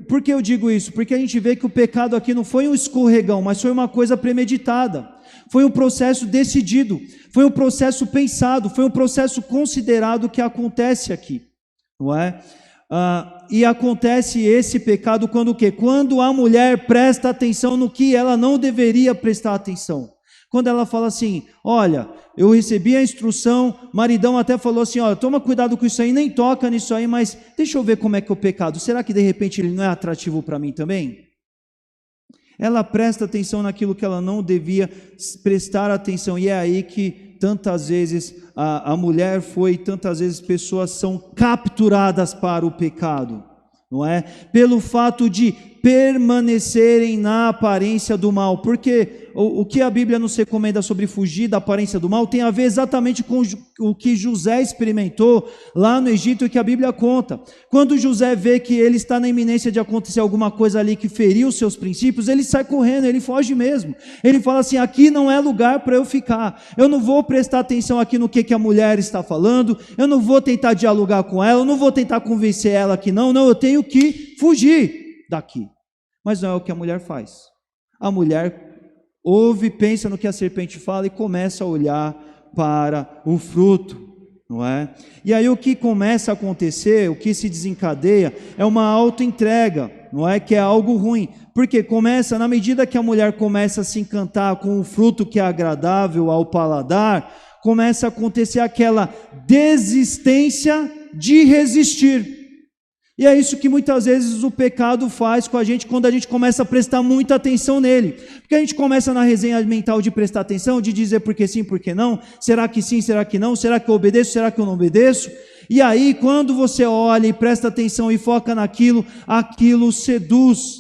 Por que eu digo isso? Porque a gente vê que o pecado aqui não foi um escorregão, mas foi uma coisa premeditada. Foi um processo decidido, foi um processo pensado, foi um processo considerado que acontece aqui. Não é? E acontece esse pecado quando o quê? Quando a mulher presta atenção no que ela não deveria prestar atenção. Quando ela fala assim, olha, eu recebi a instrução, maridão até falou assim, olha, toma cuidado com isso aí, nem toca nisso aí, mas deixa eu ver como é que é o pecado. Será que de repente ele não é atrativo para mim também? Ela presta atenção naquilo que ela não devia prestar atenção, e é aí que tantas vezes a mulher foi, tantas vezes pessoas são capturadas para o pecado, não é? Pelo fato de permanecerem na aparência do mal, porque o que a Bíblia nos recomenda sobre fugir da aparência do mal tem a ver exatamente com o que José experimentou lá no Egito e que a Bíblia conta. Quando José vê que ele está na iminência de acontecer alguma coisa ali que feriu os seus princípios, ele sai correndo, ele foge mesmo. Ele fala assim, aqui não é lugar para eu ficar, eu não vou prestar atenção aqui no que a mulher está falando, eu não vou tentar dialogar com ela, eu não vou tentar convencer ela que não, eu tenho que fugir daqui. Mas não é o que a mulher faz. A mulher ouve, pensa no que a serpente fala e começa a olhar para o fruto, não é? E aí o que começa a acontecer, o que se desencadeia, é uma autoentrega, não é? Que é algo ruim, porque começa, na medida que a mulher começa a se encantar com o fruto que é agradável ao paladar, começa a acontecer aquela desistência de resistir. E é isso que muitas vezes o pecado faz com a gente quando a gente começa a prestar muita atenção nele. Porque a gente começa na resenha mental de prestar atenção, de dizer por que sim, por que não, será que sim, será que não, será que eu obedeço, será que eu não obedeço? E aí quando você olha e presta atenção e foca naquilo, aquilo seduz,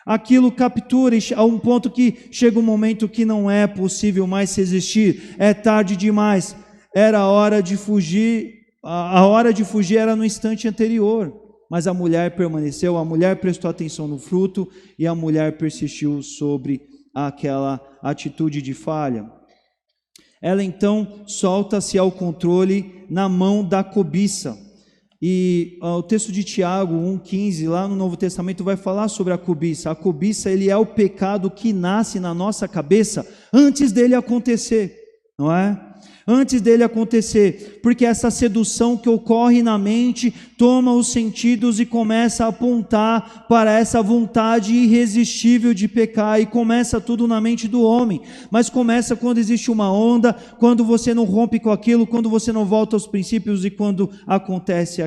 aquilo captura, a um ponto que chega um momento que não é possível mais resistir, é tarde demais, era a hora de fugir, a hora de fugir era no instante anterior. Mas a mulher permaneceu, a mulher prestou atenção no fruto e a mulher persistiu sobre aquela atitude de falha. Ela então solta-se ao controle na mão da cobiça. E o texto de Tiago 1,15, lá no Novo Testamento, vai falar sobre a cobiça. A cobiça, ele é o pecado que nasce na nossa cabeça antes dele acontecer, não é? Antes dele acontecer, porque essa sedução que ocorre na mente toma os sentidos e começa a apontar para essa vontade irresistível de pecar, e começa tudo na mente do homem, mas começa quando existe uma onda, quando você não rompe com aquilo, quando você não volta aos princípios e quando acontece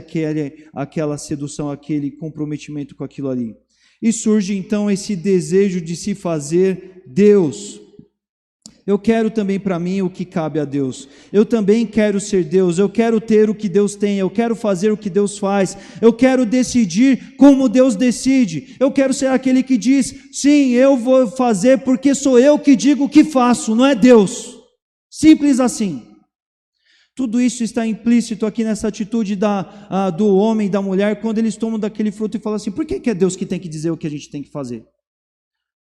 aquela sedução, aquele comprometimento com aquilo ali. E surge então esse desejo de se fazer Deus. Eu quero também para mim o que cabe a Deus, eu também quero ser Deus, eu quero ter o que Deus tem, eu quero fazer o que Deus faz, eu quero decidir como Deus decide, eu quero ser aquele que diz, sim, eu vou fazer porque sou eu que digo o que faço, não é Deus, simples assim. Tudo isso está implícito aqui nessa atitude do homem e da mulher, quando eles tomam daquele fruto e falam assim, por que é Deus que tem que dizer o que a gente tem que fazer?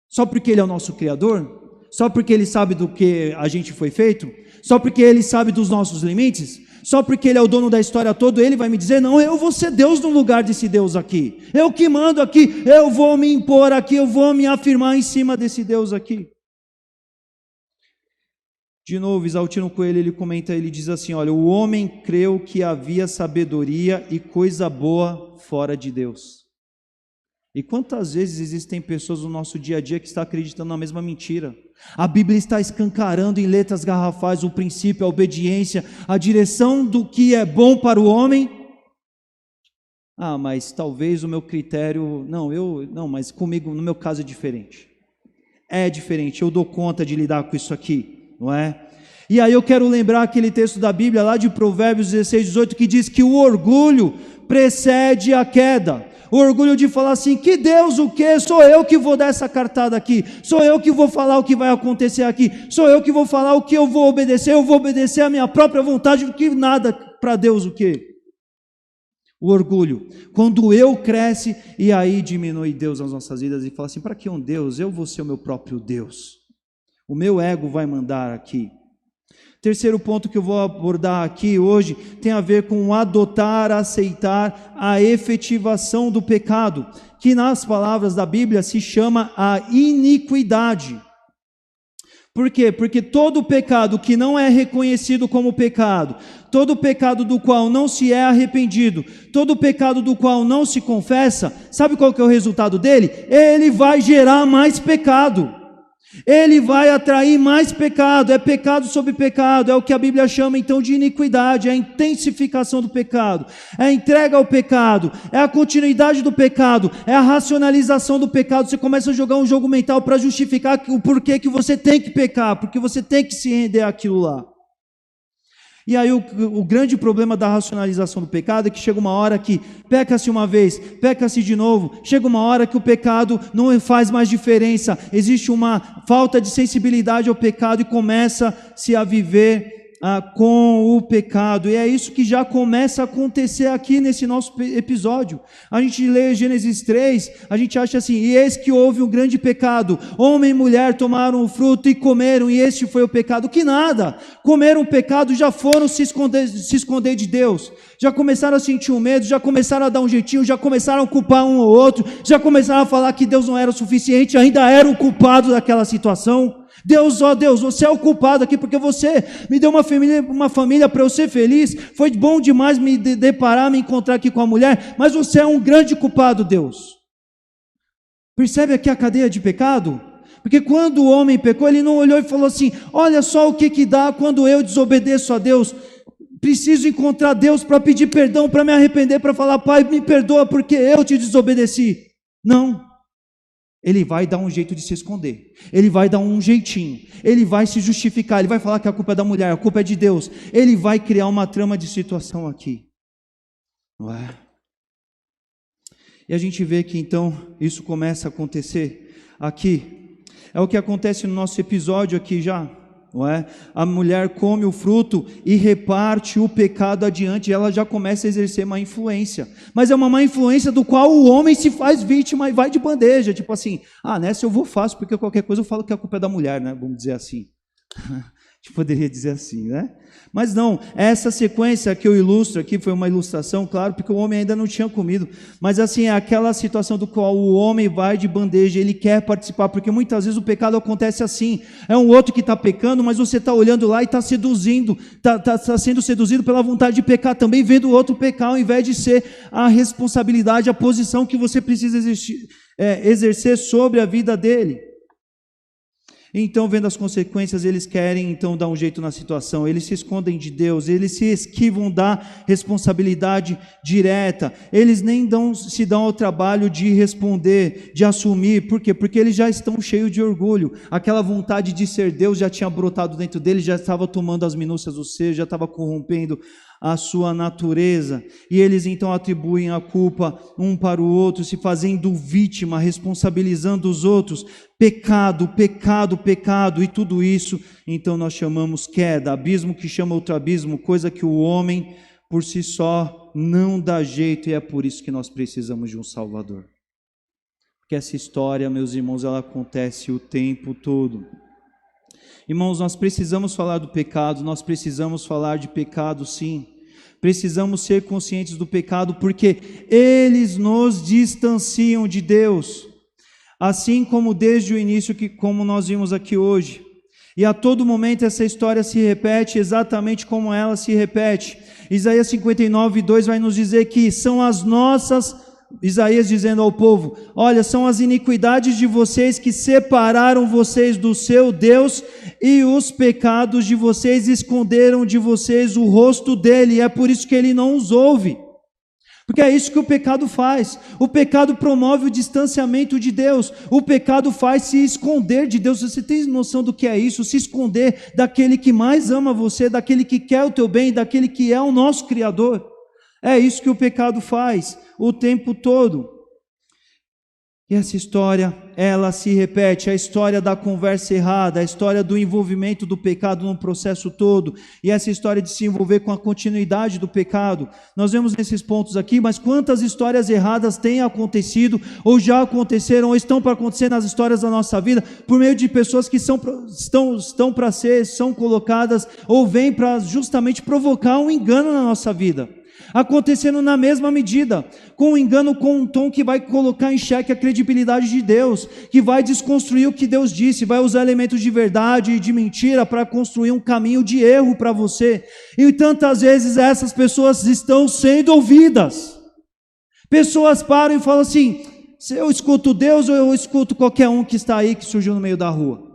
Só porque Ele é o nosso Criador? Só porque Ele sabe do que a gente foi feito? Só porque Ele sabe dos nossos limites? Só porque Ele é o dono da história toda, Ele vai me dizer, não, eu vou ser Deus no lugar desse Deus aqui. Eu que mando aqui, eu vou me impor aqui, eu vou me afirmar em cima desse Deus aqui. De novo, Exaltino Coelho, ele comenta, ele diz assim, olha, o homem creu que havia sabedoria e coisa boa fora de Deus. E quantas vezes existem pessoas no nosso dia a dia que estão acreditando na mesma mentira? A Bíblia está escancarando em letras garrafais o princípio, a obediência, a direção do que é bom para o homem. Ah, mas talvez o meu critério, mas comigo, no meu caso é diferente. é diferente, eu dou conta de lidar com isso aqui, não é? E aí eu quero lembrar aquele texto da Bíblia lá de Provérbios 16, 18, que diz que o orgulho precede a queda. O orgulho de falar assim, que Deus o quê? Sou eu que vou dar essa cartada aqui, sou eu que vou falar o que vai acontecer aqui, sou eu que vou falar o que eu vou obedecer a minha própria vontade, do que nada para Deus o quê? O orgulho, quando eu cresce e aí diminui Deus nas nossas vidas e fala assim, para que um Deus? Eu vou ser o meu próprio Deus, o meu ego vai mandar aqui. Terceiro ponto que eu vou abordar aqui hoje tem a ver com adotar, aceitar a efetivação do pecado, que nas palavras da Bíblia se chama a iniquidade. Por quê? Porque todo pecado que não é reconhecido como pecado, todo pecado do qual não se é arrependido, todo pecado do qual não se confessa, sabe qual que é o resultado dele? Ele vai gerar mais pecado. Ele vai atrair mais pecado, é pecado sobre pecado, é o que a Bíblia chama então de iniquidade, é a intensificação do pecado, é a entrega ao pecado, é a continuidade do pecado, é a racionalização do pecado. Você começa a jogar um jogo mental para justificar o porquê que você tem que pecar, porque você tem que se render àquilo lá. E aí o grande problema da racionalização do pecado é que chega uma hora que peca-se uma vez, peca-se de novo, chega uma hora que o pecado não faz mais diferença, existe uma falta de sensibilidade ao pecado e começa-se a viver com o pecado, e é isso que já começa a acontecer aqui nesse nosso episódio. A gente lê Gênesis 3, a gente acha assim, e eis que houve um grande pecado, homem e mulher tomaram o fruto e comeram, e este foi o pecado. Que nada, comeram o pecado, já foram se esconder de Deus, já começaram a sentir um medo, já começaram a dar um jeitinho, já começaram a culpar um ou outro, já começaram a falar que Deus não era o suficiente, ainda era o culpado daquela situação. Deus, ó Deus, você é o culpado aqui, porque você me deu uma família para eu ser feliz, foi bom demais me deparar, me encontrar aqui com a mulher, mas você é um grande culpado, Deus. Percebe aqui a cadeia de pecado? Porque quando o homem pecou, ele não olhou e falou assim, olha só o que dá quando eu desobedeço a Deus, preciso encontrar Deus para pedir perdão, para me arrepender, para falar, Pai, me perdoa porque eu te desobedeci. Não. Ele vai dar um jeito de se esconder, ele vai dar um jeitinho, ele vai se justificar, ele vai falar que a culpa é da mulher, a culpa é de Deus, ele vai criar uma trama de situação aqui, não é? E a gente vê que então isso começa a acontecer aqui, é o que acontece no nosso episódio aqui já, não é? A mulher come o fruto e reparte o pecado adiante, ela já começa a exercer má influência, mas é uma má influência do qual o homem se faz vítima e vai de bandeja, tipo assim, nessa eu vou fácil, porque qualquer coisa eu falo que a culpa é da mulher, né? Vamos dizer assim, a gente poderia dizer assim, né? Mas não, essa sequência que eu ilustro aqui foi uma ilustração, claro, porque o homem ainda não tinha comido, mas assim, é aquela situação do qual o homem vai de bandeja, ele quer participar, porque muitas vezes o pecado acontece assim, é um outro que está pecando, mas você está olhando lá e está seduzindo, está sendo seduzido pela vontade de pecar também, vendo o outro pecar, ao invés de ser a responsabilidade, a posição que você precisa exercer sobre a vida dele. Então, vendo as consequências, eles querem então dar um jeito na situação, eles se escondem de Deus, eles se esquivam da responsabilidade direta, eles nem se dão ao trabalho de responder, de assumir. Por quê? Porque eles já estão cheios de orgulho, aquela vontade de ser Deus já tinha brotado dentro deles, já estava tomando as minúcias do ser, já estava corrompendo a sua natureza, e eles então atribuem a culpa um para o outro, se fazendo vítima, responsabilizando os outros, pecado, pecado, pecado, e tudo isso então nós chamamos queda, abismo que chama outro abismo, coisa que o homem por si só não dá jeito, e é por isso que nós precisamos de um Salvador, porque essa história, meus irmãos, ela acontece o tempo todo. Irmãos, nós precisamos falar do pecado, nós precisamos falar de pecado, sim. Precisamos ser conscientes do pecado, porque eles nos distanciam de Deus, assim como desde o início, como nós vimos aqui hoje. E a todo momento essa história se repete exatamente como ela se repete. Isaías 59:2 vai nos dizer que são as nossas... Isaías dizendo ao povo, olha, são as iniquidades de vocês que separaram vocês do seu Deus, e os pecados de vocês esconderam de vocês o rosto dele, e é por isso que ele não os ouve. Porque é isso que o pecado faz. O pecado promove o distanciamento de Deus. O pecado faz se esconder de Deus. Você tem noção do que é isso? Se esconder daquele que mais ama você, daquele que quer o teu bem, daquele que é o nosso Criador. É isso que o pecado faz o tempo todo. E essa história, ela se repete, a história da conversa errada, a história do envolvimento do pecado no processo todo, e essa história de se envolver com a continuidade do pecado. Nós vemos nesses pontos aqui, mas quantas histórias erradas têm acontecido, ou já aconteceram, ou estão para acontecer nas histórias da nossa vida, por meio de pessoas que são colocadas, ou vêm para justamente provocar um engano na nossa vida. Acontecendo na mesma medida, com um engano, com um tom que vai colocar em xeque a credibilidade de Deus, que vai desconstruir o que Deus disse, vai usar elementos de verdade e de mentira para construir um caminho de erro para você. E tantas vezes essas pessoas estão sendo ouvidas. Pessoas param e falam assim: se eu escuto Deus ou eu escuto qualquer um que está aí, que surgiu no meio da rua?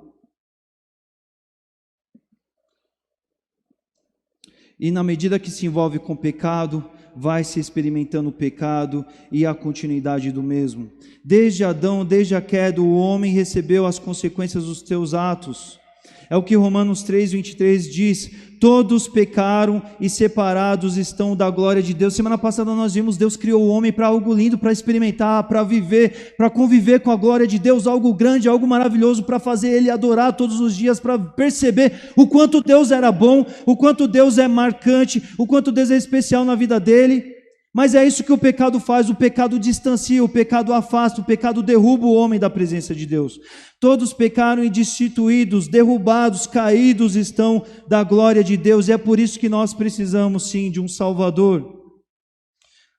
E na medida que se envolve com o pecado, vai se experimentando o pecado e a continuidade do mesmo. Desde Adão, desde a queda, o homem recebeu as consequências dos seus atos. É o que Romanos 3:23 diz: todos pecaram e separados estão da glória de Deus. Semana passada nós vimos, Deus criou o homem para algo lindo, para experimentar, para viver, para conviver com a glória de Deus, algo grande, algo maravilhoso, para fazer Ele adorar todos os dias, para perceber o quanto Deus era bom, o quanto Deus é marcante, o quanto Deus é especial na vida dele. Mas é isso que o pecado faz, o pecado distancia, o pecado afasta, o pecado derruba o homem da presença de Deus. Todos pecaram e destituídos, derrubados, caídos estão da glória de Deus, e é por isso que nós precisamos sim de um Salvador.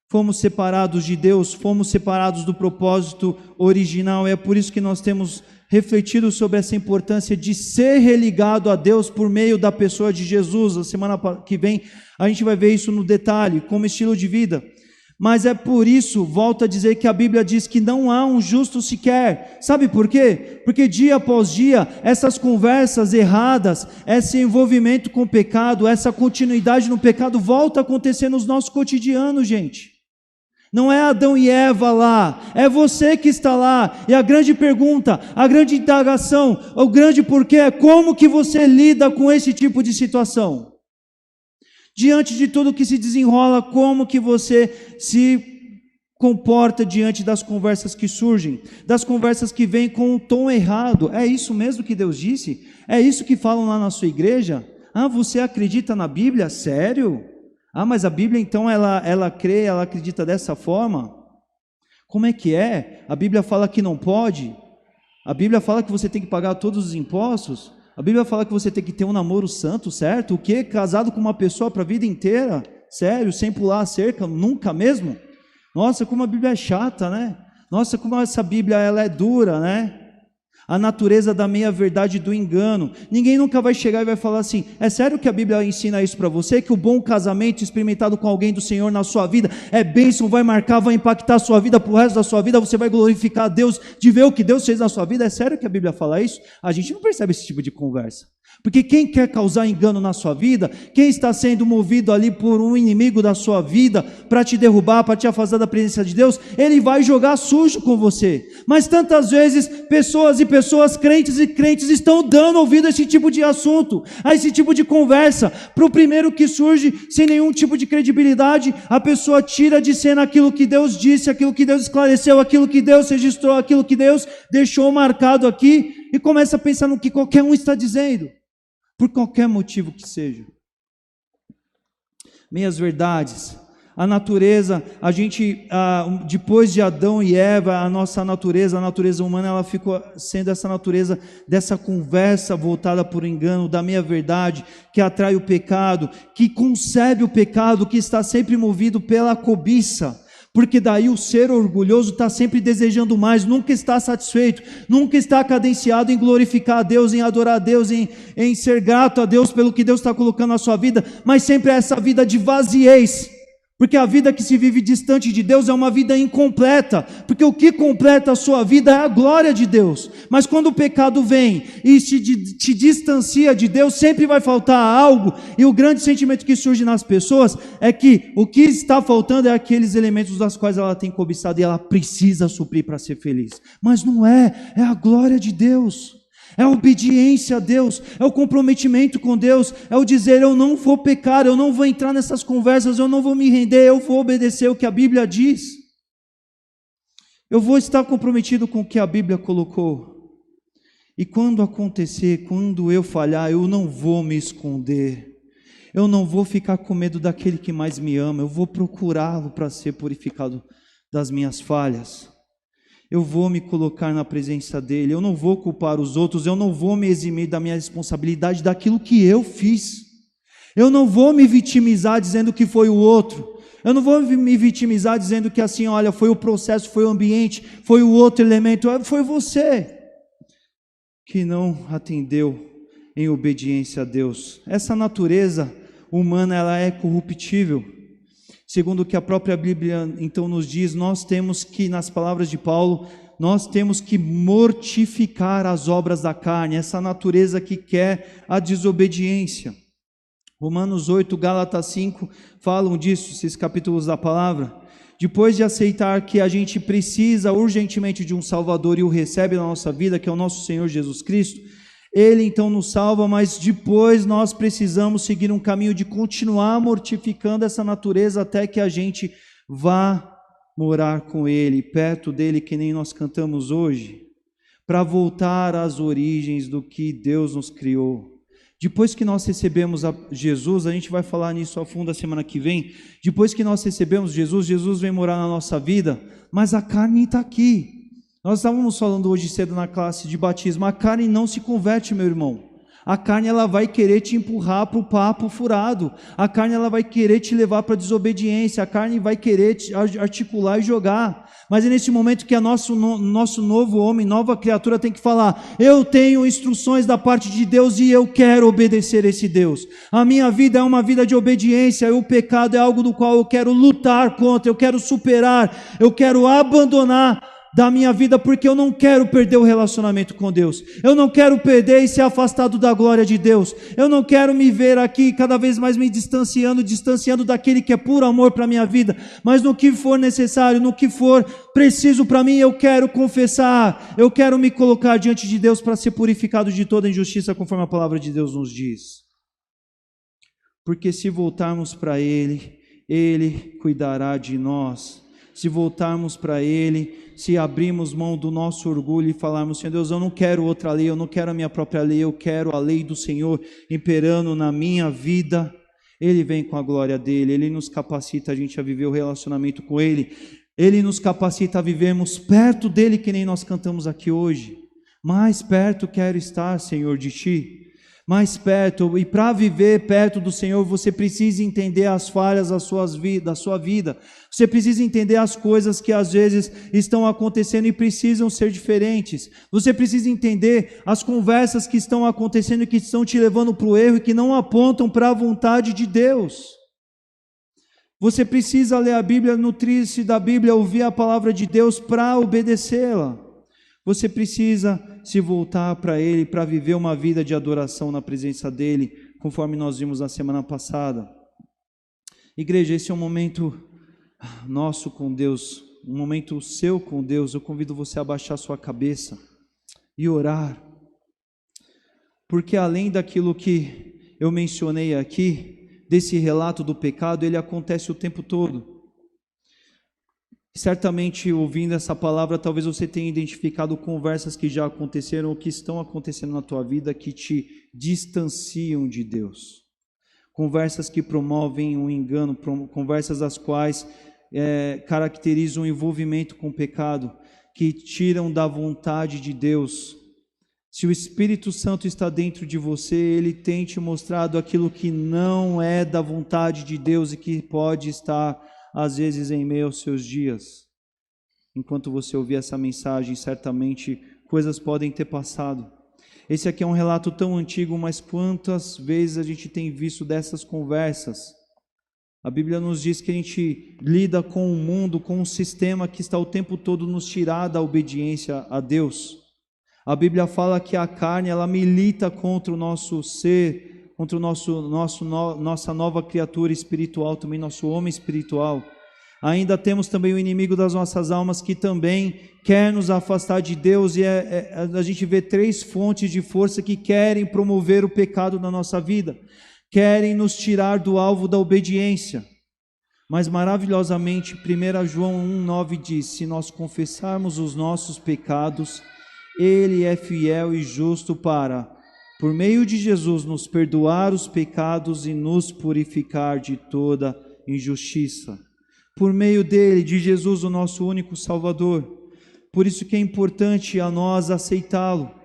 Fomos separados de Deus, fomos separados do propósito original, é por isso que nós temos refletido sobre essa importância de ser religado a Deus por meio da pessoa de Jesus. A semana que vem a gente vai ver isso no detalhe, como estilo de vida. Mas é por isso, volto a dizer, que a Bíblia diz que não há um justo sequer. Sabe por quê? Porque dia após dia, essas conversas erradas, esse envolvimento com o pecado, essa continuidade no pecado volta a acontecer nos nossos cotidianos, gente. Não é Adão e Eva lá, é você que está lá. E a grande pergunta, a grande indagação, o grande porquê é como que você lida com esse tipo de situação. Diante de tudo que se desenrola, como que você se comporta diante das conversas que surgem, das conversas que vêm com um tom errado. É isso mesmo que Deus disse? É isso que falam lá na sua igreja? Ah, você acredita na Bíblia? Sério? Ah, mas a Bíblia então ela crê, ela acredita dessa forma? Como é que é? A Bíblia fala que não pode? A Bíblia fala que você tem que pagar todos os impostos? A Bíblia fala que você tem que ter um namoro santo, certo? O quê? Casado com uma pessoa para a vida inteira? Sério? Sem pular a cerca? Nunca mesmo? Nossa, como a Bíblia é chata, né? Nossa, como essa Bíblia ela é dura, né? A natureza da meia-verdade e do engano. Ninguém nunca vai chegar e vai falar assim: é sério que a Bíblia ensina isso para você? Que o bom casamento experimentado com alguém do Senhor na sua vida é bênção, vai marcar, vai impactar a sua vida para o resto da sua vida, você vai glorificar a Deus de ver o que Deus fez na sua vida? É sério que a Bíblia fala isso? A gente não percebe esse tipo de conversa. Porque quem quer causar engano na sua vida, quem está sendo movido ali por um inimigo da sua vida, para te derrubar, para te afastar da presença de Deus, ele vai jogar sujo com você. Mas tantas vezes, pessoas e pessoas, crentes e crentes, estão dando ouvido a esse tipo de assunto, a esse tipo de conversa. Para o primeiro que surge, sem nenhum tipo de credibilidade, a pessoa tira de cena aquilo que Deus disse, aquilo que Deus esclareceu, aquilo que Deus registrou, aquilo que Deus deixou marcado aqui, e começa a pensar no que qualquer um está dizendo. Por qualquer motivo que seja. Meias verdades. A natureza, depois de Adão e Eva, a nossa natureza, a natureza humana, ela ficou sendo essa natureza dessa conversa voltada por engano, da meia-verdade, que atrai o pecado, que concebe o pecado, que está sempre movido pela cobiça. Porque daí o ser orgulhoso está sempre desejando mais, nunca está satisfeito, nunca está cadenciado em glorificar a Deus, em adorar a Deus, em ser grato a Deus pelo que Deus está colocando na sua vida, mas sempre é essa vida de vaziez. Porque a vida que se vive distante de Deus é uma vida incompleta, porque o que completa a sua vida é a glória de Deus. Mas quando o pecado vem e te distancia de Deus, sempre vai faltar algo, e o grande sentimento que surge nas pessoas é que o que está faltando é aqueles elementos das quais ela tem cobiçado e ela precisa suprir para ser feliz. Mas não é, é a glória de Deus. É a obediência a Deus, é o comprometimento com Deus, é o dizer: eu não vou pecar, eu não vou entrar nessas conversas, eu não vou me render, eu vou obedecer o que a Bíblia diz. Eu vou estar comprometido com o que a Bíblia colocou. E quando acontecer, quando eu falhar, eu não vou me esconder, eu não vou ficar com medo daquele que mais me ama, eu vou procurá-lo para ser purificado das minhas falhas. Eu vou me colocar na presença dele, eu não vou culpar os outros, eu não vou me eximir da minha responsabilidade daquilo que eu fiz. Eu não vou me vitimizar dizendo que foi o outro. Eu não vou me vitimizar dizendo que assim, olha, foi o processo, foi o ambiente, foi o outro elemento, foi você que não atendeu em obediência a Deus. Essa natureza humana, ela é corruptível. Segundo o que a própria Bíblia então nos diz, nós temos que, nas palavras de Paulo, nós temos que mortificar as obras da carne, essa natureza que quer a desobediência. Romanos 8, Gálatas 5 falam disso, esses capítulos da palavra. Depois de aceitar que a gente precisa urgentemente de um Salvador e o recebe na nossa vida, que é o nosso Senhor Jesus Cristo, Ele então nos salva, mas depois nós precisamos seguir um caminho de continuar mortificando essa natureza até que a gente vá morar com Ele, perto dEle, que nem nós cantamos hoje, para voltar às origens do que Deus nos criou. Depois que nós recebemos a Jesus, a gente vai falar nisso a fundo a semana que vem, depois que nós recebemos Jesus, Jesus vem morar na nossa vida, mas a carne está aqui. Nós estávamos falando hoje cedo na classe de batismo, a carne não se converte, meu irmão. A carne, ela vai querer te empurrar para o papo furado, a carne, ela vai querer te levar para a desobediência, a carne vai querer te articular e jogar. Mas é nesse momento que nosso novo homem, nova criatura tem que falar: eu tenho instruções da parte de Deus e eu quero obedecer esse Deus. A minha vida é uma vida de obediência, e o pecado é algo do qual eu quero lutar contra, eu quero superar, eu quero abandonar da minha vida, porque eu não quero perder o relacionamento com Deus, eu não quero perder e ser afastado da glória de Deus, eu não quero me ver aqui cada vez mais me distanciando daquele que é puro amor para a minha vida, mas no que for necessário, no que for preciso para mim, eu quero confessar, eu quero me colocar diante de Deus para ser purificado de toda injustiça, conforme a palavra de Deus nos diz. Porque se voltarmos para Ele, Ele cuidará de nós. Se voltarmos para Ele, se abrirmos mão do nosso orgulho e falarmos: Senhor Deus, eu não quero outra lei, eu não quero a minha própria lei, eu quero a lei do Senhor imperando na minha vida, Ele vem com a glória dEle, Ele nos capacita a gente a viver o relacionamento com Ele, Ele nos capacita a vivermos perto dEle, que nem nós cantamos aqui hoje. Mais perto quero estar, Senhor, de Ti. Mais perto, e para viver perto do Senhor, você precisa entender as falhas da sua vida, você precisa entender as coisas que às vezes estão acontecendo e precisam ser diferentes, você precisa entender as conversas que estão acontecendo e que estão te levando para o erro e que não apontam para a vontade de Deus. Você precisa ler a Bíblia, nutrir-se da Bíblia, ouvir a palavra de Deus para obedecê-la. Você precisa se voltar para Ele, para viver uma vida de adoração na presença dEle, conforme nós vimos na semana passada. Igreja, esse é um momento nosso com Deus, um momento seu com Deus. Eu convido você a baixar sua cabeça e orar, porque além daquilo que eu mencionei aqui, desse relato do pecado, ele acontece o tempo todo. Certamente, ouvindo essa palavra, talvez você tenha identificado conversas que já aconteceram ou que estão acontecendo na tua vida que te distanciam de Deus. Conversas que promovem um engano, conversas as quais caracterizam o envolvimento com o pecado, que tiram da vontade de Deus. Se o Espírito Santo está dentro de você, Ele tem te mostrado aquilo que não é da vontade de Deus e que pode estar às vezes em meio aos seus dias. Enquanto você ouvir essa mensagem, certamente coisas podem ter passado. Esse aqui é um relato tão antigo, mas quantas vezes a gente tem visto dessas conversas A Bíblia nos diz que a gente lida com o mundo, com um sistema que está o tempo todo nos tirar da obediência a Deus. A Bíblia fala que a carne, ela milita contra o nosso ser, contra o nossa nova criatura espiritual, também nosso homem espiritual. Ainda temos também o inimigo das nossas almas, que também quer nos afastar de Deus, e a gente vê 3 fontes de força que querem promover o pecado na nossa vida, querem nos tirar do alvo da obediência. Mas maravilhosamente, 1 João 1,9 diz: se nós confessarmos os nossos pecados, Ele é fiel e justo para, por meio de Jesus, nos perdoar os pecados e nos purificar de toda injustiça. Por meio dele, de Jesus, o nosso único Salvador. Por isso que é importante a nós aceitá-lo.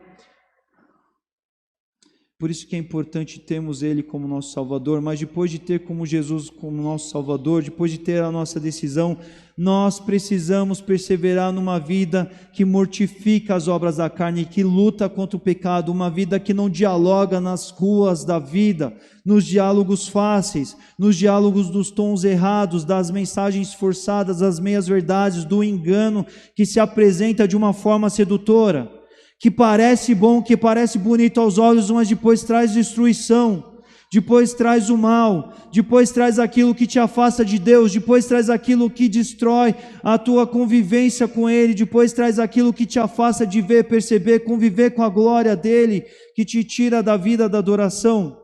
Por isso que é importante termos Ele como nosso Salvador, mas depois de ter como Jesus como nosso Salvador, depois de ter a nossa decisão, nós precisamos perseverar numa vida que mortifica as obras da carne, que luta contra o pecado, uma vida que não dialoga nas ruas da vida, nos diálogos fáceis, nos diálogos dos tons errados, das mensagens forçadas, das meias-verdades, do engano que se apresenta de uma forma sedutora, que parece bom, que parece bonito aos olhos, mas depois traz destruição, depois traz o mal, depois traz aquilo que te afasta de Deus, depois traz aquilo que destrói a tua convivência com Ele, depois traz aquilo que te afasta de ver, perceber, conviver com a glória dEle, que te tira da vida da adoração.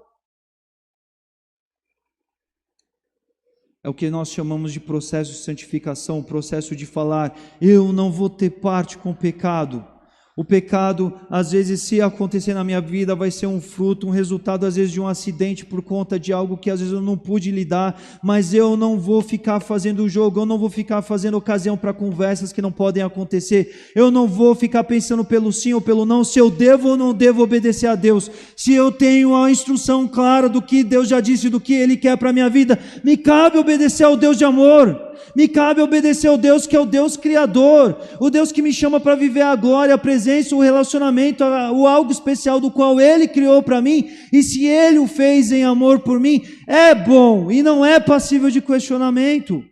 É o que nós chamamos de processo de santificação, o processo de falar: eu não vou ter parte com o pecado. O pecado, às vezes, se acontecer na minha vida, vai ser um fruto, um resultado, às vezes, de um acidente por conta de algo que às vezes eu não pude lidar, mas eu não vou ficar fazendo jogo, eu não vou ficar fazendo ocasião para conversas que não podem acontecer, eu não vou ficar pensando pelo sim ou pelo não, se eu devo ou não devo obedecer a Deus. Se eu tenho a instrução clara do que Deus já disse, do que Ele quer para a minha vida, me cabe obedecer ao Deus de amor, me cabe obedecer ao Deus que é o Deus Criador, o Deus que me chama para viver a glória, a presença, o relacionamento, o algo especial do qual Ele criou para mim, e se Ele o fez em amor por mim, é bom e não é passível de questionamento,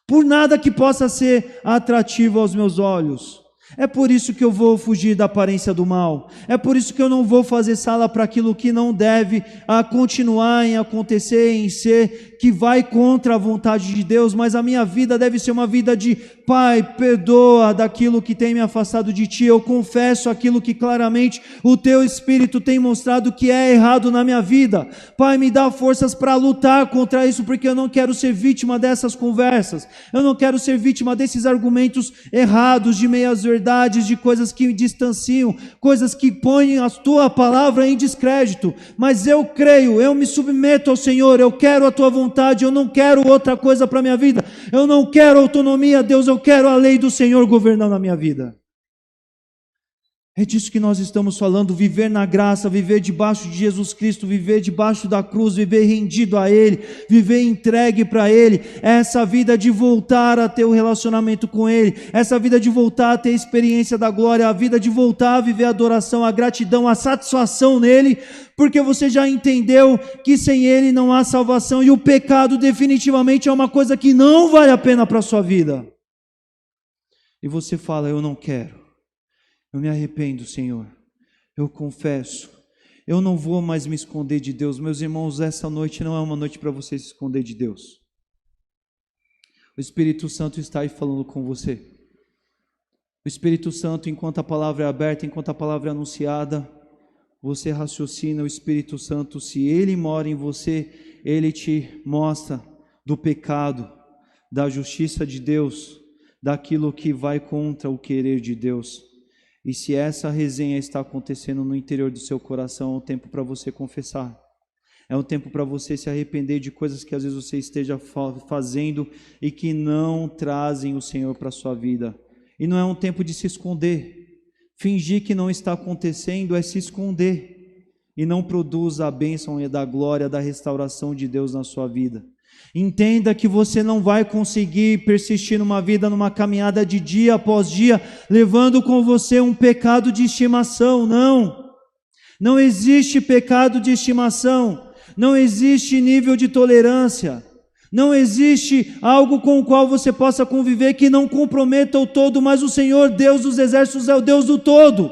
por nada que possa ser atrativo aos meus olhos. É por isso que eu vou fugir da aparência do mal, é por isso que eu não vou fazer sala para aquilo que não deve continuar em acontecer, em ser, que vai contra a vontade de Deus, mas a minha vida deve ser uma vida de: Pai, perdoa daquilo que tem me afastado de Ti, eu confesso aquilo que claramente o Teu Espírito tem mostrado que é errado na minha vida. Pai, me dá forças para lutar contra isso, porque eu não quero ser vítima dessas conversas, eu não quero ser vítima desses argumentos errados, de meias-verdades, de coisas que me distanciam, coisas que põem a Tua palavra em descrédito, mas eu creio, eu me submeto ao Senhor, eu quero a Tua vontade, eu não quero outra coisa para a minha vida, eu não quero autonomia, Deus, eu quero a lei do Senhor governando a minha vida. É disso que nós estamos falando: viver na graça, viver debaixo de Jesus Cristo, viver debaixo da cruz, viver rendido a Ele, viver entregue para Ele, essa vida de voltar a ter o relacionamento com Ele, essa vida de voltar a ter a experiência da glória, a vida de voltar a viver a adoração, a gratidão, a satisfação nele, porque você já entendeu que sem Ele não há salvação, e o pecado definitivamente é uma coisa que não vale a pena para a sua vida. E você fala: eu não quero. Eu me arrependo, Senhor, eu confesso, eu não vou mais me esconder de Deus. Meus irmãos, essa noite não é uma noite para você se esconder de Deus. O Espírito Santo está aí falando com você. O Espírito Santo, enquanto a palavra é aberta, enquanto a palavra é anunciada, você raciocina. O Espírito Santo, se Ele mora em você, Ele te mostra do pecado, da justiça de Deus, daquilo que vai contra o querer de Deus. E se essa resenha está acontecendo no interior do seu coração, é um tempo para você confessar. É um tempo para você se arrepender de coisas que às vezes você esteja fazendo e que não trazem o Senhor para a sua vida. E não é um tempo de se esconder. Fingir que não está acontecendo é se esconder. E não produz a bênção e da glória, da restauração de Deus na sua vida. Entenda que você não vai conseguir persistir numa vida, numa caminhada de dia após dia, levando com você um pecado de estimação. Não existe pecado de estimação, não existe nível de tolerância. Não existe algo com o qual você possa conviver que não comprometa o todo, mas o Senhor, Deus dos exércitos, é o Deus do todo.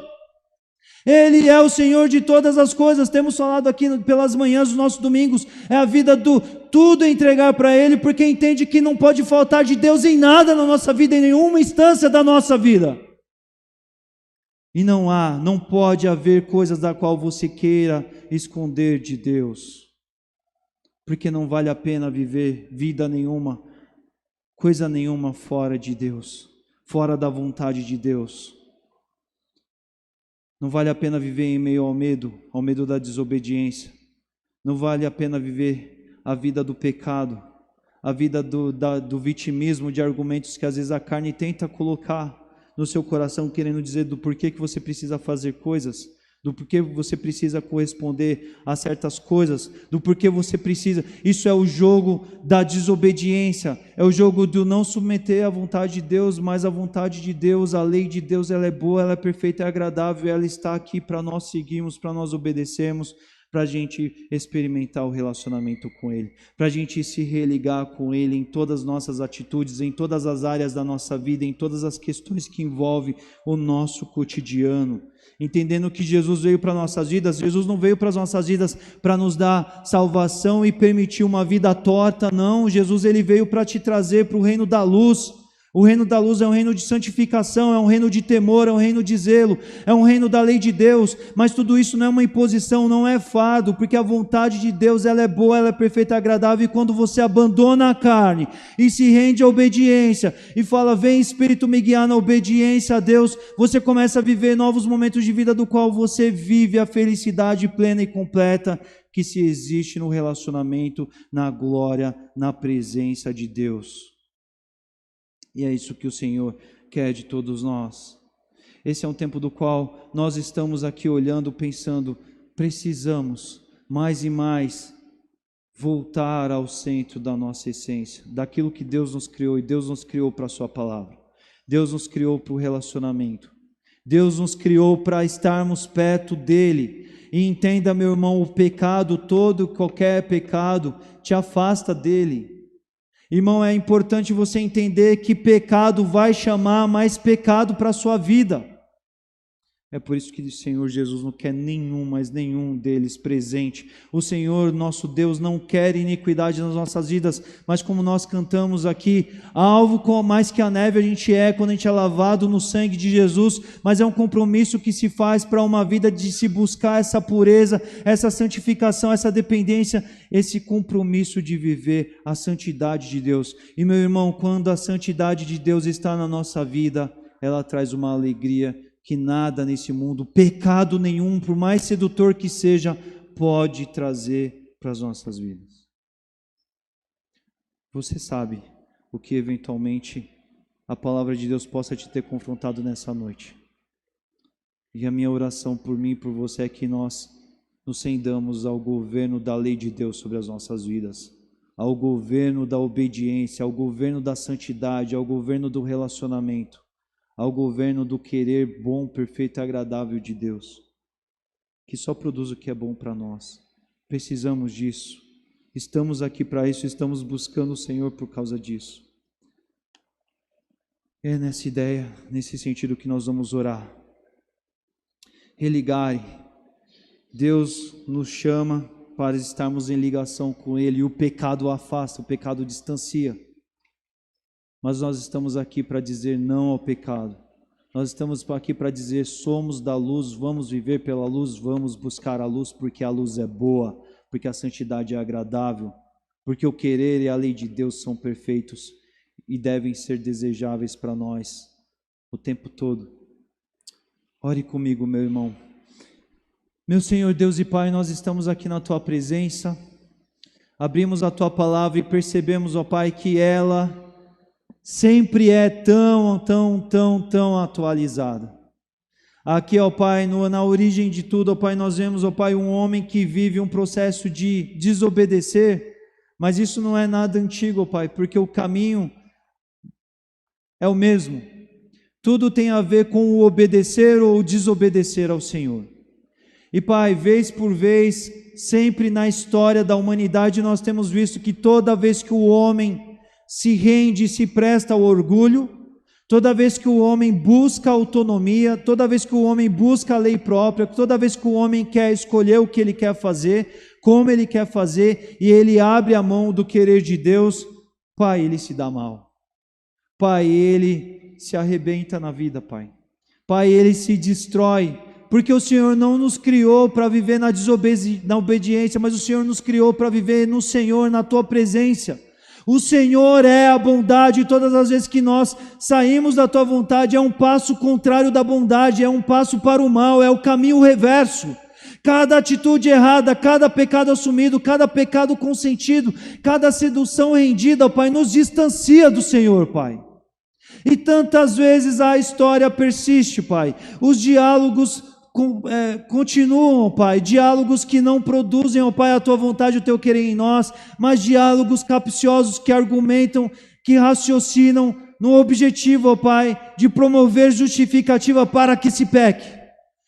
Ele é o Senhor de todas as coisas. Temos falado aqui pelas manhãs dos nossos domingos, é a vida do tudo entregar para Ele, porque entende que não pode faltar de Deus em nada na nossa vida, em nenhuma instância da nossa vida. E não pode haver coisas da qual você queira esconder de Deus, porque não vale a pena viver vida nenhuma, coisa nenhuma fora de Deus, fora da vontade de Deus. Não vale a pena viver em meio ao medo da desobediência. Não vale a pena viver a vida do pecado, a vida do vitimismo, de argumentos que às vezes a carne tenta colocar no seu coração, querendo dizer do porquê que você precisa fazer coisas, do porquê você precisa corresponder a certas coisas, do porquê você precisa. Isso é o jogo da desobediência, é o jogo do não submeter à vontade de Deus, mas a vontade de Deus, a lei de Deus, ela é boa, ela é perfeita, é agradável, ela está aqui para nós seguirmos, para nós obedecermos, para a gente experimentar o relacionamento com Ele, para a gente se religar com Ele em todas as nossas atitudes, em todas as áreas da nossa vida, em todas as questões que envolvem o nosso cotidiano. Entendendo que Jesus veio para nossas vidas, Jesus não veio para as nossas vidas para nos dar salvação e permitir uma vida torta, não. Jesus, ele veio para te trazer para o reino da luz. O reino da luz é um reino de santificação, é um reino de temor, é um reino de zelo, é um reino da lei de Deus, mas tudo isso não é uma imposição, não é fardo, porque a vontade de Deus, ela é boa, ela é perfeita e agradável, e quando você abandona a carne e se rende à obediência e fala, vem Espírito me guiar na obediência a Deus, você começa a viver novos momentos de vida do qual você vive a felicidade plena e completa que se existe no relacionamento, na glória, na presença de Deus. E é isso que o Senhor quer de todos nós. Esse é um tempo do qual nós estamos aqui olhando, pensando, precisamos mais e mais voltar ao centro da nossa essência, daquilo que Deus nos criou, e Deus nos criou para a sua palavra. Deus nos criou para o relacionamento. Deus nos criou para estarmos perto dEle. E entenda, meu irmão, o pecado, todo, qualquer pecado, te afasta dEle. Irmão, é importante você entender que pecado vai chamar mais pecado para a sua vida. É por isso que o Senhor Jesus não quer mas nenhum deles presente. O Senhor, nosso Deus, não quer iniquidade nas nossas vidas, mas como nós cantamos aqui, alvo mais que a neve a gente é quando a gente é lavado no sangue de Jesus, mas é um compromisso que se faz para uma vida de se buscar essa pureza, essa santificação, essa dependência, esse compromisso de viver a santidade de Deus. E meu irmão, quando a santidade de Deus está na nossa vida, ela traz uma alegria que nada nesse mundo, pecado nenhum, por mais sedutor que seja, pode trazer para as nossas vidas. Você sabe o que eventualmente a palavra de Deus possa te ter confrontado nessa noite. E a minha oração por mim e por você é que nós nos rendamos ao governo da lei de Deus sobre as nossas vidas, ao governo da obediência, ao governo da santidade, ao governo do relacionamento, ao governo do querer bom, perfeito e agradável de Deus, que só produz o que é bom para nós. Precisamos disso, estamos aqui para isso, estamos buscando o Senhor por causa disso. É nessa ideia, nesse sentido que nós vamos orar. Religare. Deus nos chama para estarmos em ligação com Ele, e o pecado afasta, o pecado distancia. Mas nós estamos aqui para dizer não ao pecado. Nós estamos aqui para dizer, somos da luz, vamos viver pela luz, vamos buscar a luz, porque a luz é boa, porque a santidade é agradável, porque o querer e a lei de Deus são perfeitos e devem ser desejáveis para nós o tempo todo. Ore comigo, meu irmão. Meu Senhor Deus e Pai, nós estamos aqui na Tua presença, abrimos a Tua palavra e percebemos, ó Pai, que ela sempre é tão atualizada. Aqui, ó Pai, na origem de tudo, ó Pai, nós vemos, ó Pai, um homem que vive um processo de desobedecer, mas isso não é nada antigo, ó Pai, porque o caminho é o mesmo. Tudo tem a ver com o obedecer ou desobedecer ao Senhor. E Pai, vez por vez, sempre na história da humanidade nós temos visto que toda vez que o homem se rende e se presta ao orgulho, toda vez que o homem busca autonomia, toda vez que o homem busca a lei própria, toda vez que o homem quer escolher o que ele quer fazer, como ele quer fazer, e ele abre a mão do querer de Deus, Pai, ele se dá mal. Pai, ele se arrebenta na vida, Pai. Pai, ele se destrói, porque o Senhor não nos criou para viver na obediência, mas o Senhor nos criou para viver no Senhor, na Tua presença. O Senhor é a bondade, e todas as vezes que nós saímos da Tua vontade, é um passo contrário da bondade, é um passo para o mal, é o caminho reverso. Cada atitude errada, cada pecado assumido, cada pecado consentido, cada sedução rendida, Pai, nos distancia do Senhor, Pai. E tantas vezes a história persiste, Pai. Os diálogos continuam, Pai, diálogos que não produzem, ó Pai, a Tua vontade, o Teu querer em nós, mas diálogos capciosos que argumentam, que raciocinam no objetivo, ó Pai, de promover justificativa para que se peque.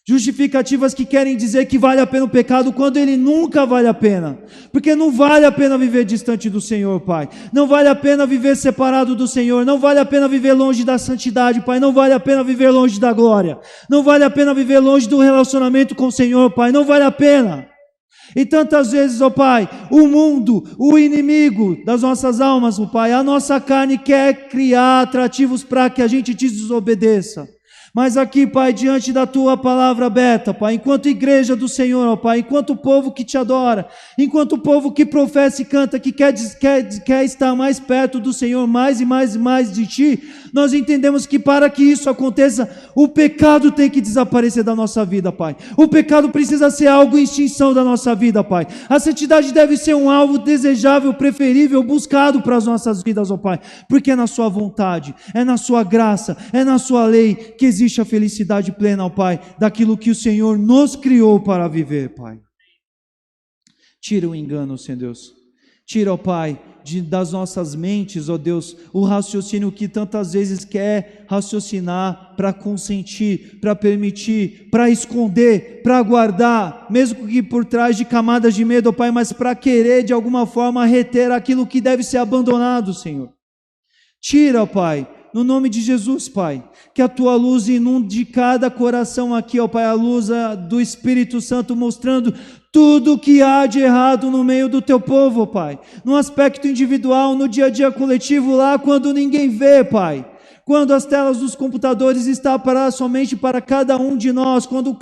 Justificativas que querem dizer que vale a pena o pecado, quando ele nunca vale a pena, porque não vale a pena viver distante do Senhor, Pai, não vale a pena viver separado do Senhor, não vale a pena viver longe da santidade, Pai, não vale a pena viver longe da glória, não vale a pena viver longe do relacionamento com o Senhor, Pai, não vale a pena. E tantas vezes, ó Pai, o mundo, o inimigo das nossas almas, ó Pai, a nossa carne quer criar atrativos para que a gente te desobedeça. Mas aqui, Pai, diante da Tua palavra aberta, Pai, enquanto igreja do Senhor, ó Pai, enquanto povo que Te adora, enquanto povo que professa e canta, que quer estar mais perto do Senhor, mais e mais e mais de Ti, nós entendemos que para que isso aconteça, o pecado tem que desaparecer da nossa vida, Pai. O pecado precisa ser algo em extinção da nossa vida, Pai. A santidade deve ser um alvo desejável, preferível, buscado para as nossas vidas, ó Pai, porque é na Sua vontade, é na Sua graça, é na Sua lei que existe a felicidade plena, ó Pai, daquilo que o Senhor nos criou para viver, Pai. Tira o engano, Senhor Deus. Tira, ó Pai, das nossas mentes, ó Deus, o raciocínio que tantas vezes quer raciocinar para consentir, para permitir, para esconder, para guardar, mesmo que por trás de camadas de medo, ó Pai, mas para querer de alguma forma reter aquilo que deve ser abandonado, Senhor. Tira, ó Pai, no nome de Jesus, Pai, que a Tua luz inunde cada coração aqui, ó Pai, a luz do Espírito Santo mostrando tudo o que há de errado no meio do Teu povo, Pai, no aspecto individual, no dia a dia coletivo, lá quando ninguém vê, Pai, quando as telas dos computadores estão somente para cada um de nós, quando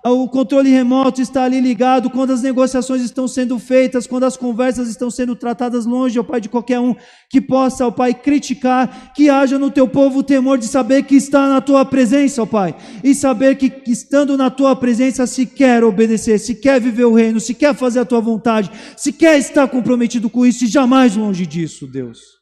o controle remoto está ali ligado, quando as negociações estão sendo feitas, quando as conversas estão sendo tratadas longe, ó Pai, de qualquer um que possa, ó Pai, criticar, que haja no Teu povo o temor de saber que está na Tua presença, ó Pai, e saber que estando na Tua presença se quer obedecer, se quer viver o reino, se quer fazer a Tua vontade, se quer estar comprometido com isso e jamais longe disso, Deus.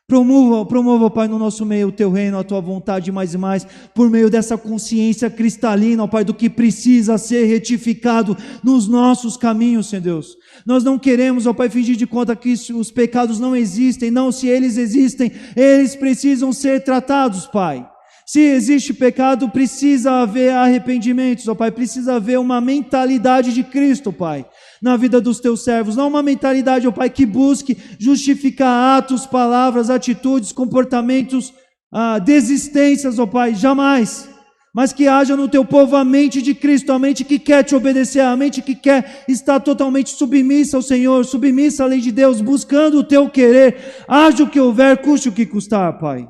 Promova, Pai, no nosso meio o Teu reino, a Tua vontade mais e mais, por meio dessa consciência cristalina, ó Pai, do que precisa ser retificado nos nossos caminhos, Senhor Deus. Nós não queremos, ó Pai, fingir de conta que os pecados não existem, não, se eles existem, eles precisam ser tratados, Pai. Se existe pecado, precisa haver arrependimentos, ó Pai, precisa haver uma mentalidade de Cristo, Pai, na vida dos Teus servos, não uma mentalidade, ó Pai, que busque justificar atos, palavras, atitudes, comportamentos, desistências, ó Pai, jamais, mas que haja no Teu povo a mente de Cristo, a mente que quer Te obedecer, a mente que quer estar totalmente submissa ao Senhor, submissa à lei de Deus, buscando o Teu querer, haja o que houver, custe o que custar, Pai.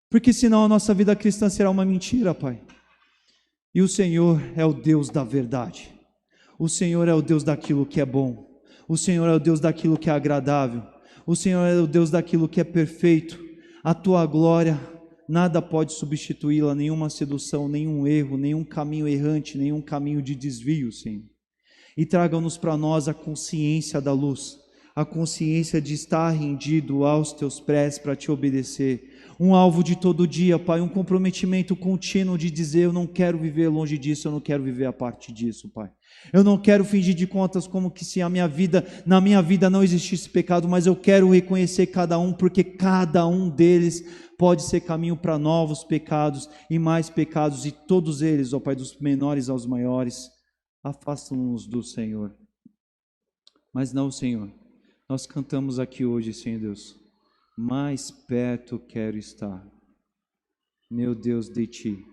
Porque senão a nossa vida cristã será uma mentira, Pai. E o Senhor é o Deus da verdade. O Senhor é o Deus daquilo que é bom. O Senhor é o Deus daquilo que é agradável. O Senhor é o Deus daquilo que é perfeito. A Tua glória, nada pode substituí-la, nenhuma sedução, nenhum erro, nenhum caminho errante, nenhum caminho de desvio, Senhor. E traga-nos para nós a consciência da luz, a consciência de estar rendido aos Teus pés para Te obedecer. Um alvo de todo dia, Pai, um comprometimento contínuo de dizer: eu não quero viver longe disso, eu não quero viver a parte disso, Pai. Eu não quero fingir de contas como que se na minha vida não existisse pecado, mas eu quero reconhecer cada um, porque cada um deles pode ser caminho para novos pecados e mais pecados, e todos eles, ó Pai, dos menores aos maiores, afastam-nos do Senhor. Mas não, Senhor, nós cantamos aqui hoje, Senhor Deus, mais perto quero estar, meu Deus, de Ti.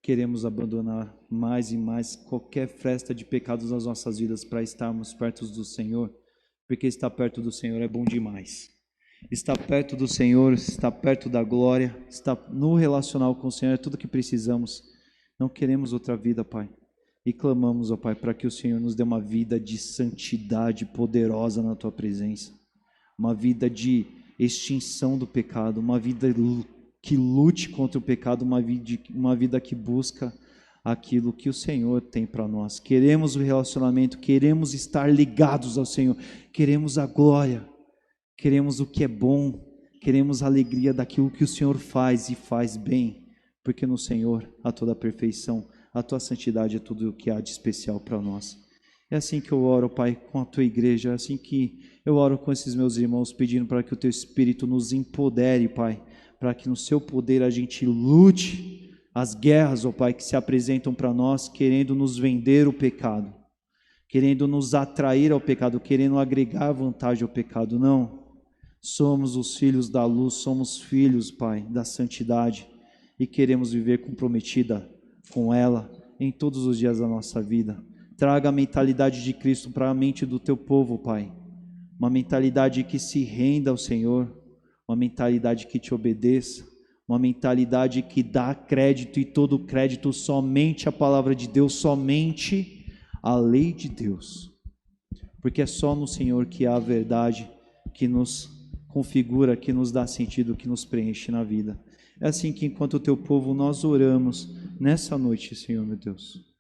Queremos abandonar mais e mais qualquer fresta de pecados nas nossas vidas para estarmos perto do Senhor, porque estar perto do Senhor é bom demais. Estar perto do Senhor, estar perto da glória, estar no relacional com o Senhor é tudo que precisamos. Não queremos outra vida, Pai. E clamamos, ó Pai, para que o Senhor nos dê uma vida de santidade poderosa na Tua presença. Uma vida de extinção do pecado, uma vida que lute contra o pecado, uma vida que busca aquilo que o Senhor tem para nós. Queremos o relacionamento, queremos estar ligados ao Senhor, queremos a glória, queremos o que é bom, queremos a alegria daquilo que o Senhor faz e faz bem, porque no Senhor há toda a perfeição, a Tua santidade é tudo o que há de especial para nós. É assim que eu oro, Pai, com a Tua igreja, é assim que eu oro com esses meus irmãos, pedindo para que o Teu Espírito nos empodere, Pai, para que no Seu poder a gente lute as guerras, ó Pai, que se apresentam para nós, querendo nos vender o pecado, querendo nos atrair ao pecado, querendo agregar vantagem ao pecado. Não, somos os filhos da luz, somos filhos, Pai, da santidade, e queremos viver comprometida com ela em todos os dias da nossa vida. Traga a mentalidade de Cristo para a mente do Teu povo, Pai, uma mentalidade que se renda ao Senhor, uma mentalidade que Te obedeça, uma mentalidade que dá crédito e todo crédito somente à palavra de Deus, somente à lei de Deus, porque é só no Senhor que há a verdade que nos configura, que nos dá sentido, que nos preenche na vida. É assim que enquanto o Teu povo nós oramos nessa noite, Senhor meu Deus,